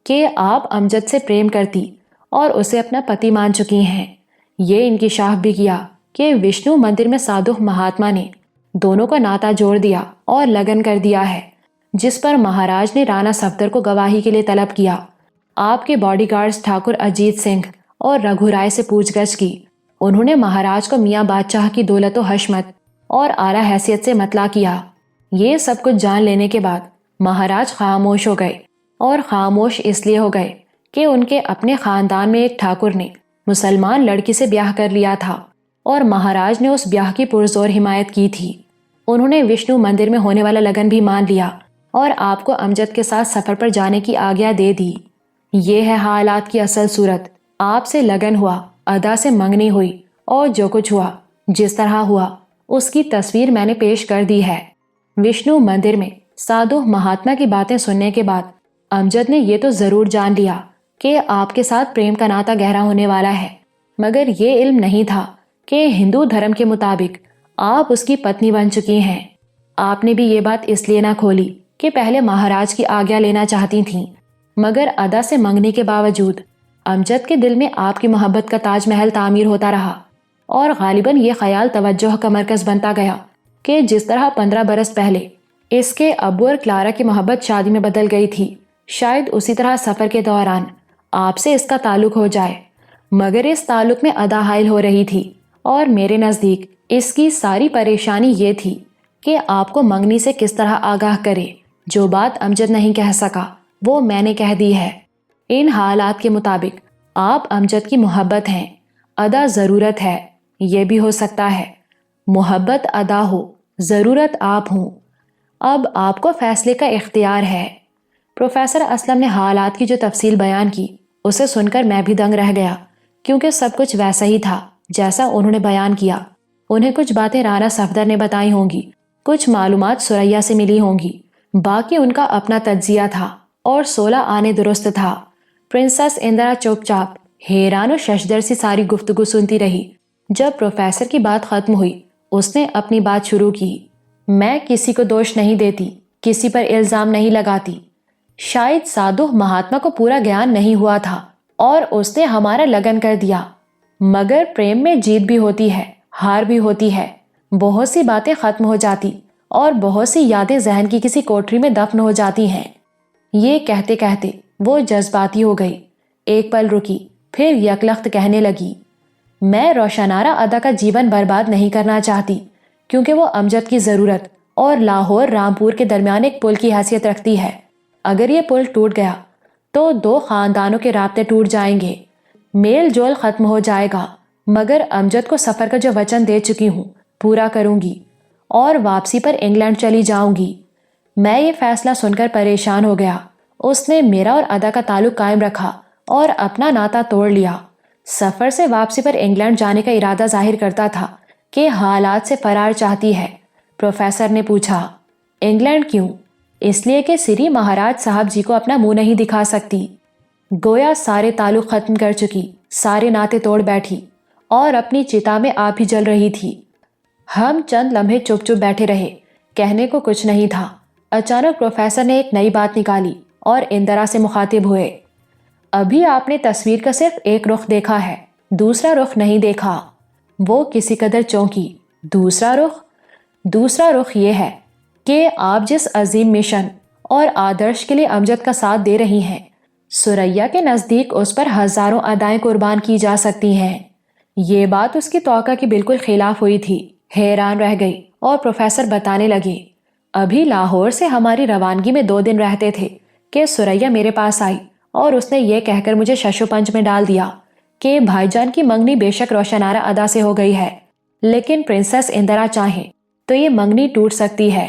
کہ آپ امجد سے پریم کرتی اور اسے اپنا پتی مان چکی ہیں۔ یہ انکشاف بھی کیا کہ وشنو مندر میں سادھو مہاتما نے دونوں کا ناتا جوڑ دیا اور لگن کر دیا ہے، جس پر مہاراج نے رانا صفدر کو گواہی کے لیے طلب کیا۔ آپ کے باڈی گارڈز ٹھاکر اجیت سنگھ اور رگھو رائے سے پوچھ گچھ کی۔ انہوں نے مہاراج کو میاں بادشاہ کی دولت و حشمت اور اعلیٰ حیثیت سے مطلع کیا۔ یہ سب کچھ جان لینے کے بعد مہاراج خاموش ہو گئے، اور خاموش اس لیے ہو گئے کہ ان کے اپنے خاندان میں ایک ٹھاکر نے مسلمان لڑکی سے بیاہ کر لیا تھا اور مہاراج نے اس بیاہ کی پرزور حمایت کی تھی۔ انہوں نے وشنو مندر میں ہونے والا لگن بھی مان لیا اور آپ کو امجد کے ساتھ سفر پر جانے کی آگیا دے دی۔ یہ ہے حالات کی اصل صورت۔ آپ سے لگن ہوا، ادا سے منگنی ہوئی، اور جو کچھ ہوا، جس طرح ہوا، اس کی تصویر میں نے پیش کر دی ہے۔ وشنو مندر میں سادھو مہاتما کی باتیں سننے کے بعد امجد نے یہ تو ضرور جان لیا کہ آپ کے ساتھ پریم کا ناتا گہرا ہونے والا ہے، مگر یہ علم نہیں تھا کہ ہندو دھرم کے مطابق آپ اس کی پتنی بن چکی ہیں۔ آپ نے بھی یہ بات اس لیے نہ کھولی کہ پہلے مہاراج کی آگیا لینا چاہتی تھیں، مگر ادا سے منگنے کے باوجود امجد کے دل میں آپ کی محبت کا تاج محل تعمیر ہوتا رہا، اور غالباً یہ خیال توجہ کا مرکز بنتا گیا کہ جس طرح 15 برس پہلے اس کے ابو اور کلارا کی محبت شادی میں بدل گئی تھی، شاید اسی طرح سفر کے دوران آپ سے اس کا تعلق ہو جائے۔ مگر اس تعلق میں ادا حائل ہو رہی تھی، اور میرے نزدیک اس کی ساری پریشانی یہ تھی کہ آپ کو منگنی سے کس طرح آگاہ کرے۔ جو بات امجد نہیں کہہ سکا وہ میں نے کہہ دی ہے۔ ان حالات کے مطابق آپ امجد کی محبت ہیں، ادا ضرورت ہے۔ یہ بھی ہو سکتا ہے محبت ادا ہو، ضرورت آپ ہوں۔ اب آپ کو فیصلے کا اختیار ہے۔ پروفیسر اسلم نے حالات کی جو تفصیل بیان کی اسے سن کر میں بھی دنگ رہ گیا، کیونکہ سب کچھ ویسا ہی تھا جیسا انہوں نے بیان کیا۔ انہیں کچھ باتیں رانا صفدر نے بتائی ہوں گی، کچھ معلومات سریا سے ملی ہوں گی، باقی ان کا اپنا تجزیہ تھا اور 16 آنے درست تھا۔ پرنسس اندرا چپ چاپ حیران و ششدر سی ساری گفتگو سنتی رہی۔ جب پروفیسر کی بات ختم ہوئی اس نے اپنی بات شروع کی۔ میں کسی کو دوش نہیں دیتی، کسی پر الزام نہیں لگاتی۔ شاید سادھو مہاتما کو پورا گیان نہیں ہوا تھا اور اس نے ہمارا لگن کر دیا، مگر پریم میں جیت بھی ہوتی ہے، ہار بھی ہوتی ہے۔ بہت سی باتیں ختم ہو جاتی اور بہت سی یادیں ذہن کی کسی کوٹری میں دفن ہو جاتی ہیں۔ یہ کہتے کہتے وہ جذباتی ہو گئی، ایک پل رکی، پھر یکلخت کہنے لگی، میں روشنارا ادا کا جیون برباد نہیں کرنا چاہتی، کیونکہ وہ امجد کی ضرورت اور لاہور رامپور کے درمیان ایک پل کی حیثیت رکھتی ہے۔ اگر یہ پل ٹوٹ گیا تو دو خاندانوں کے رابطے ٹوٹ جائیں گے، میل جول ختم ہو جائے گا، مگر امجد کو سفر کا جو وچن دے چکی ہوں پورا کروں گی اور واپسی پر انگلینڈ چلی جاؤں گی۔ میں یہ فیصلہ سن کر پریشان ہو گیا۔ اس نے میرا اور ادا کا تعلق قائم رکھا اور اپنا ناتا توڑ لیا۔ سفر سے واپسی پر انگلینڈ جانے کا ارادہ ظاہر کرتا تھا کہ حالات سے فرار چاہتی ہے۔ پروفیسر نے پوچھا، انگلینڈ کیوں؟ اس لیے کہ سری مہاراج صاحب جی کو اپنا منہ نہیں دکھا سکتی۔ گویا سارے تعلق ختم کر چکی، سارے ناطے توڑ بیٹھی اور اپنی چتا میں آپ ہی جل رہی تھی۔ ہم چند لمحے چپ چپ بیٹھے رہے، کہنے کو کچھ نہیں تھا۔ اچانک پروفیسر نے ایک نئی بات نکالی اور اندرا سے مخاطب ہوئے، ابھی آپ نے تصویر کا صرف ایک رخ دیکھا ہے، دوسرا رخ نہیں دیکھا۔ وہ کسی قدر چونکی۔ دوسرا رخ یہ ہے کہ آپ جس عظیم مشن اور آدرش کے لیے امجد کا ساتھ دے رہی ہیں، سریا کے نزدیک اس پر ہزاروں ادائیں قربان کی جا سکتی ہیں۔ یہ بات اس کی توقع کی بالکل خلاف ہوئی تھی۔ حیران رہ گئی اور پروفیسر بتانے لگے، ابھی لاہور سے ہماری روانگی میں 2 دن رہتے تھے کہ سریا میرے پاس آئی اور اس نے یہ کہہ کر مجھے ششو پنج میں ڈال دیا کہ بھائی جان کی منگنی بے شک روشنارا ادا سے ہو گئی ہے، لیکن پرنسس اندرا چاہیں تو یہ منگنی ٹوٹ سکتی ہے۔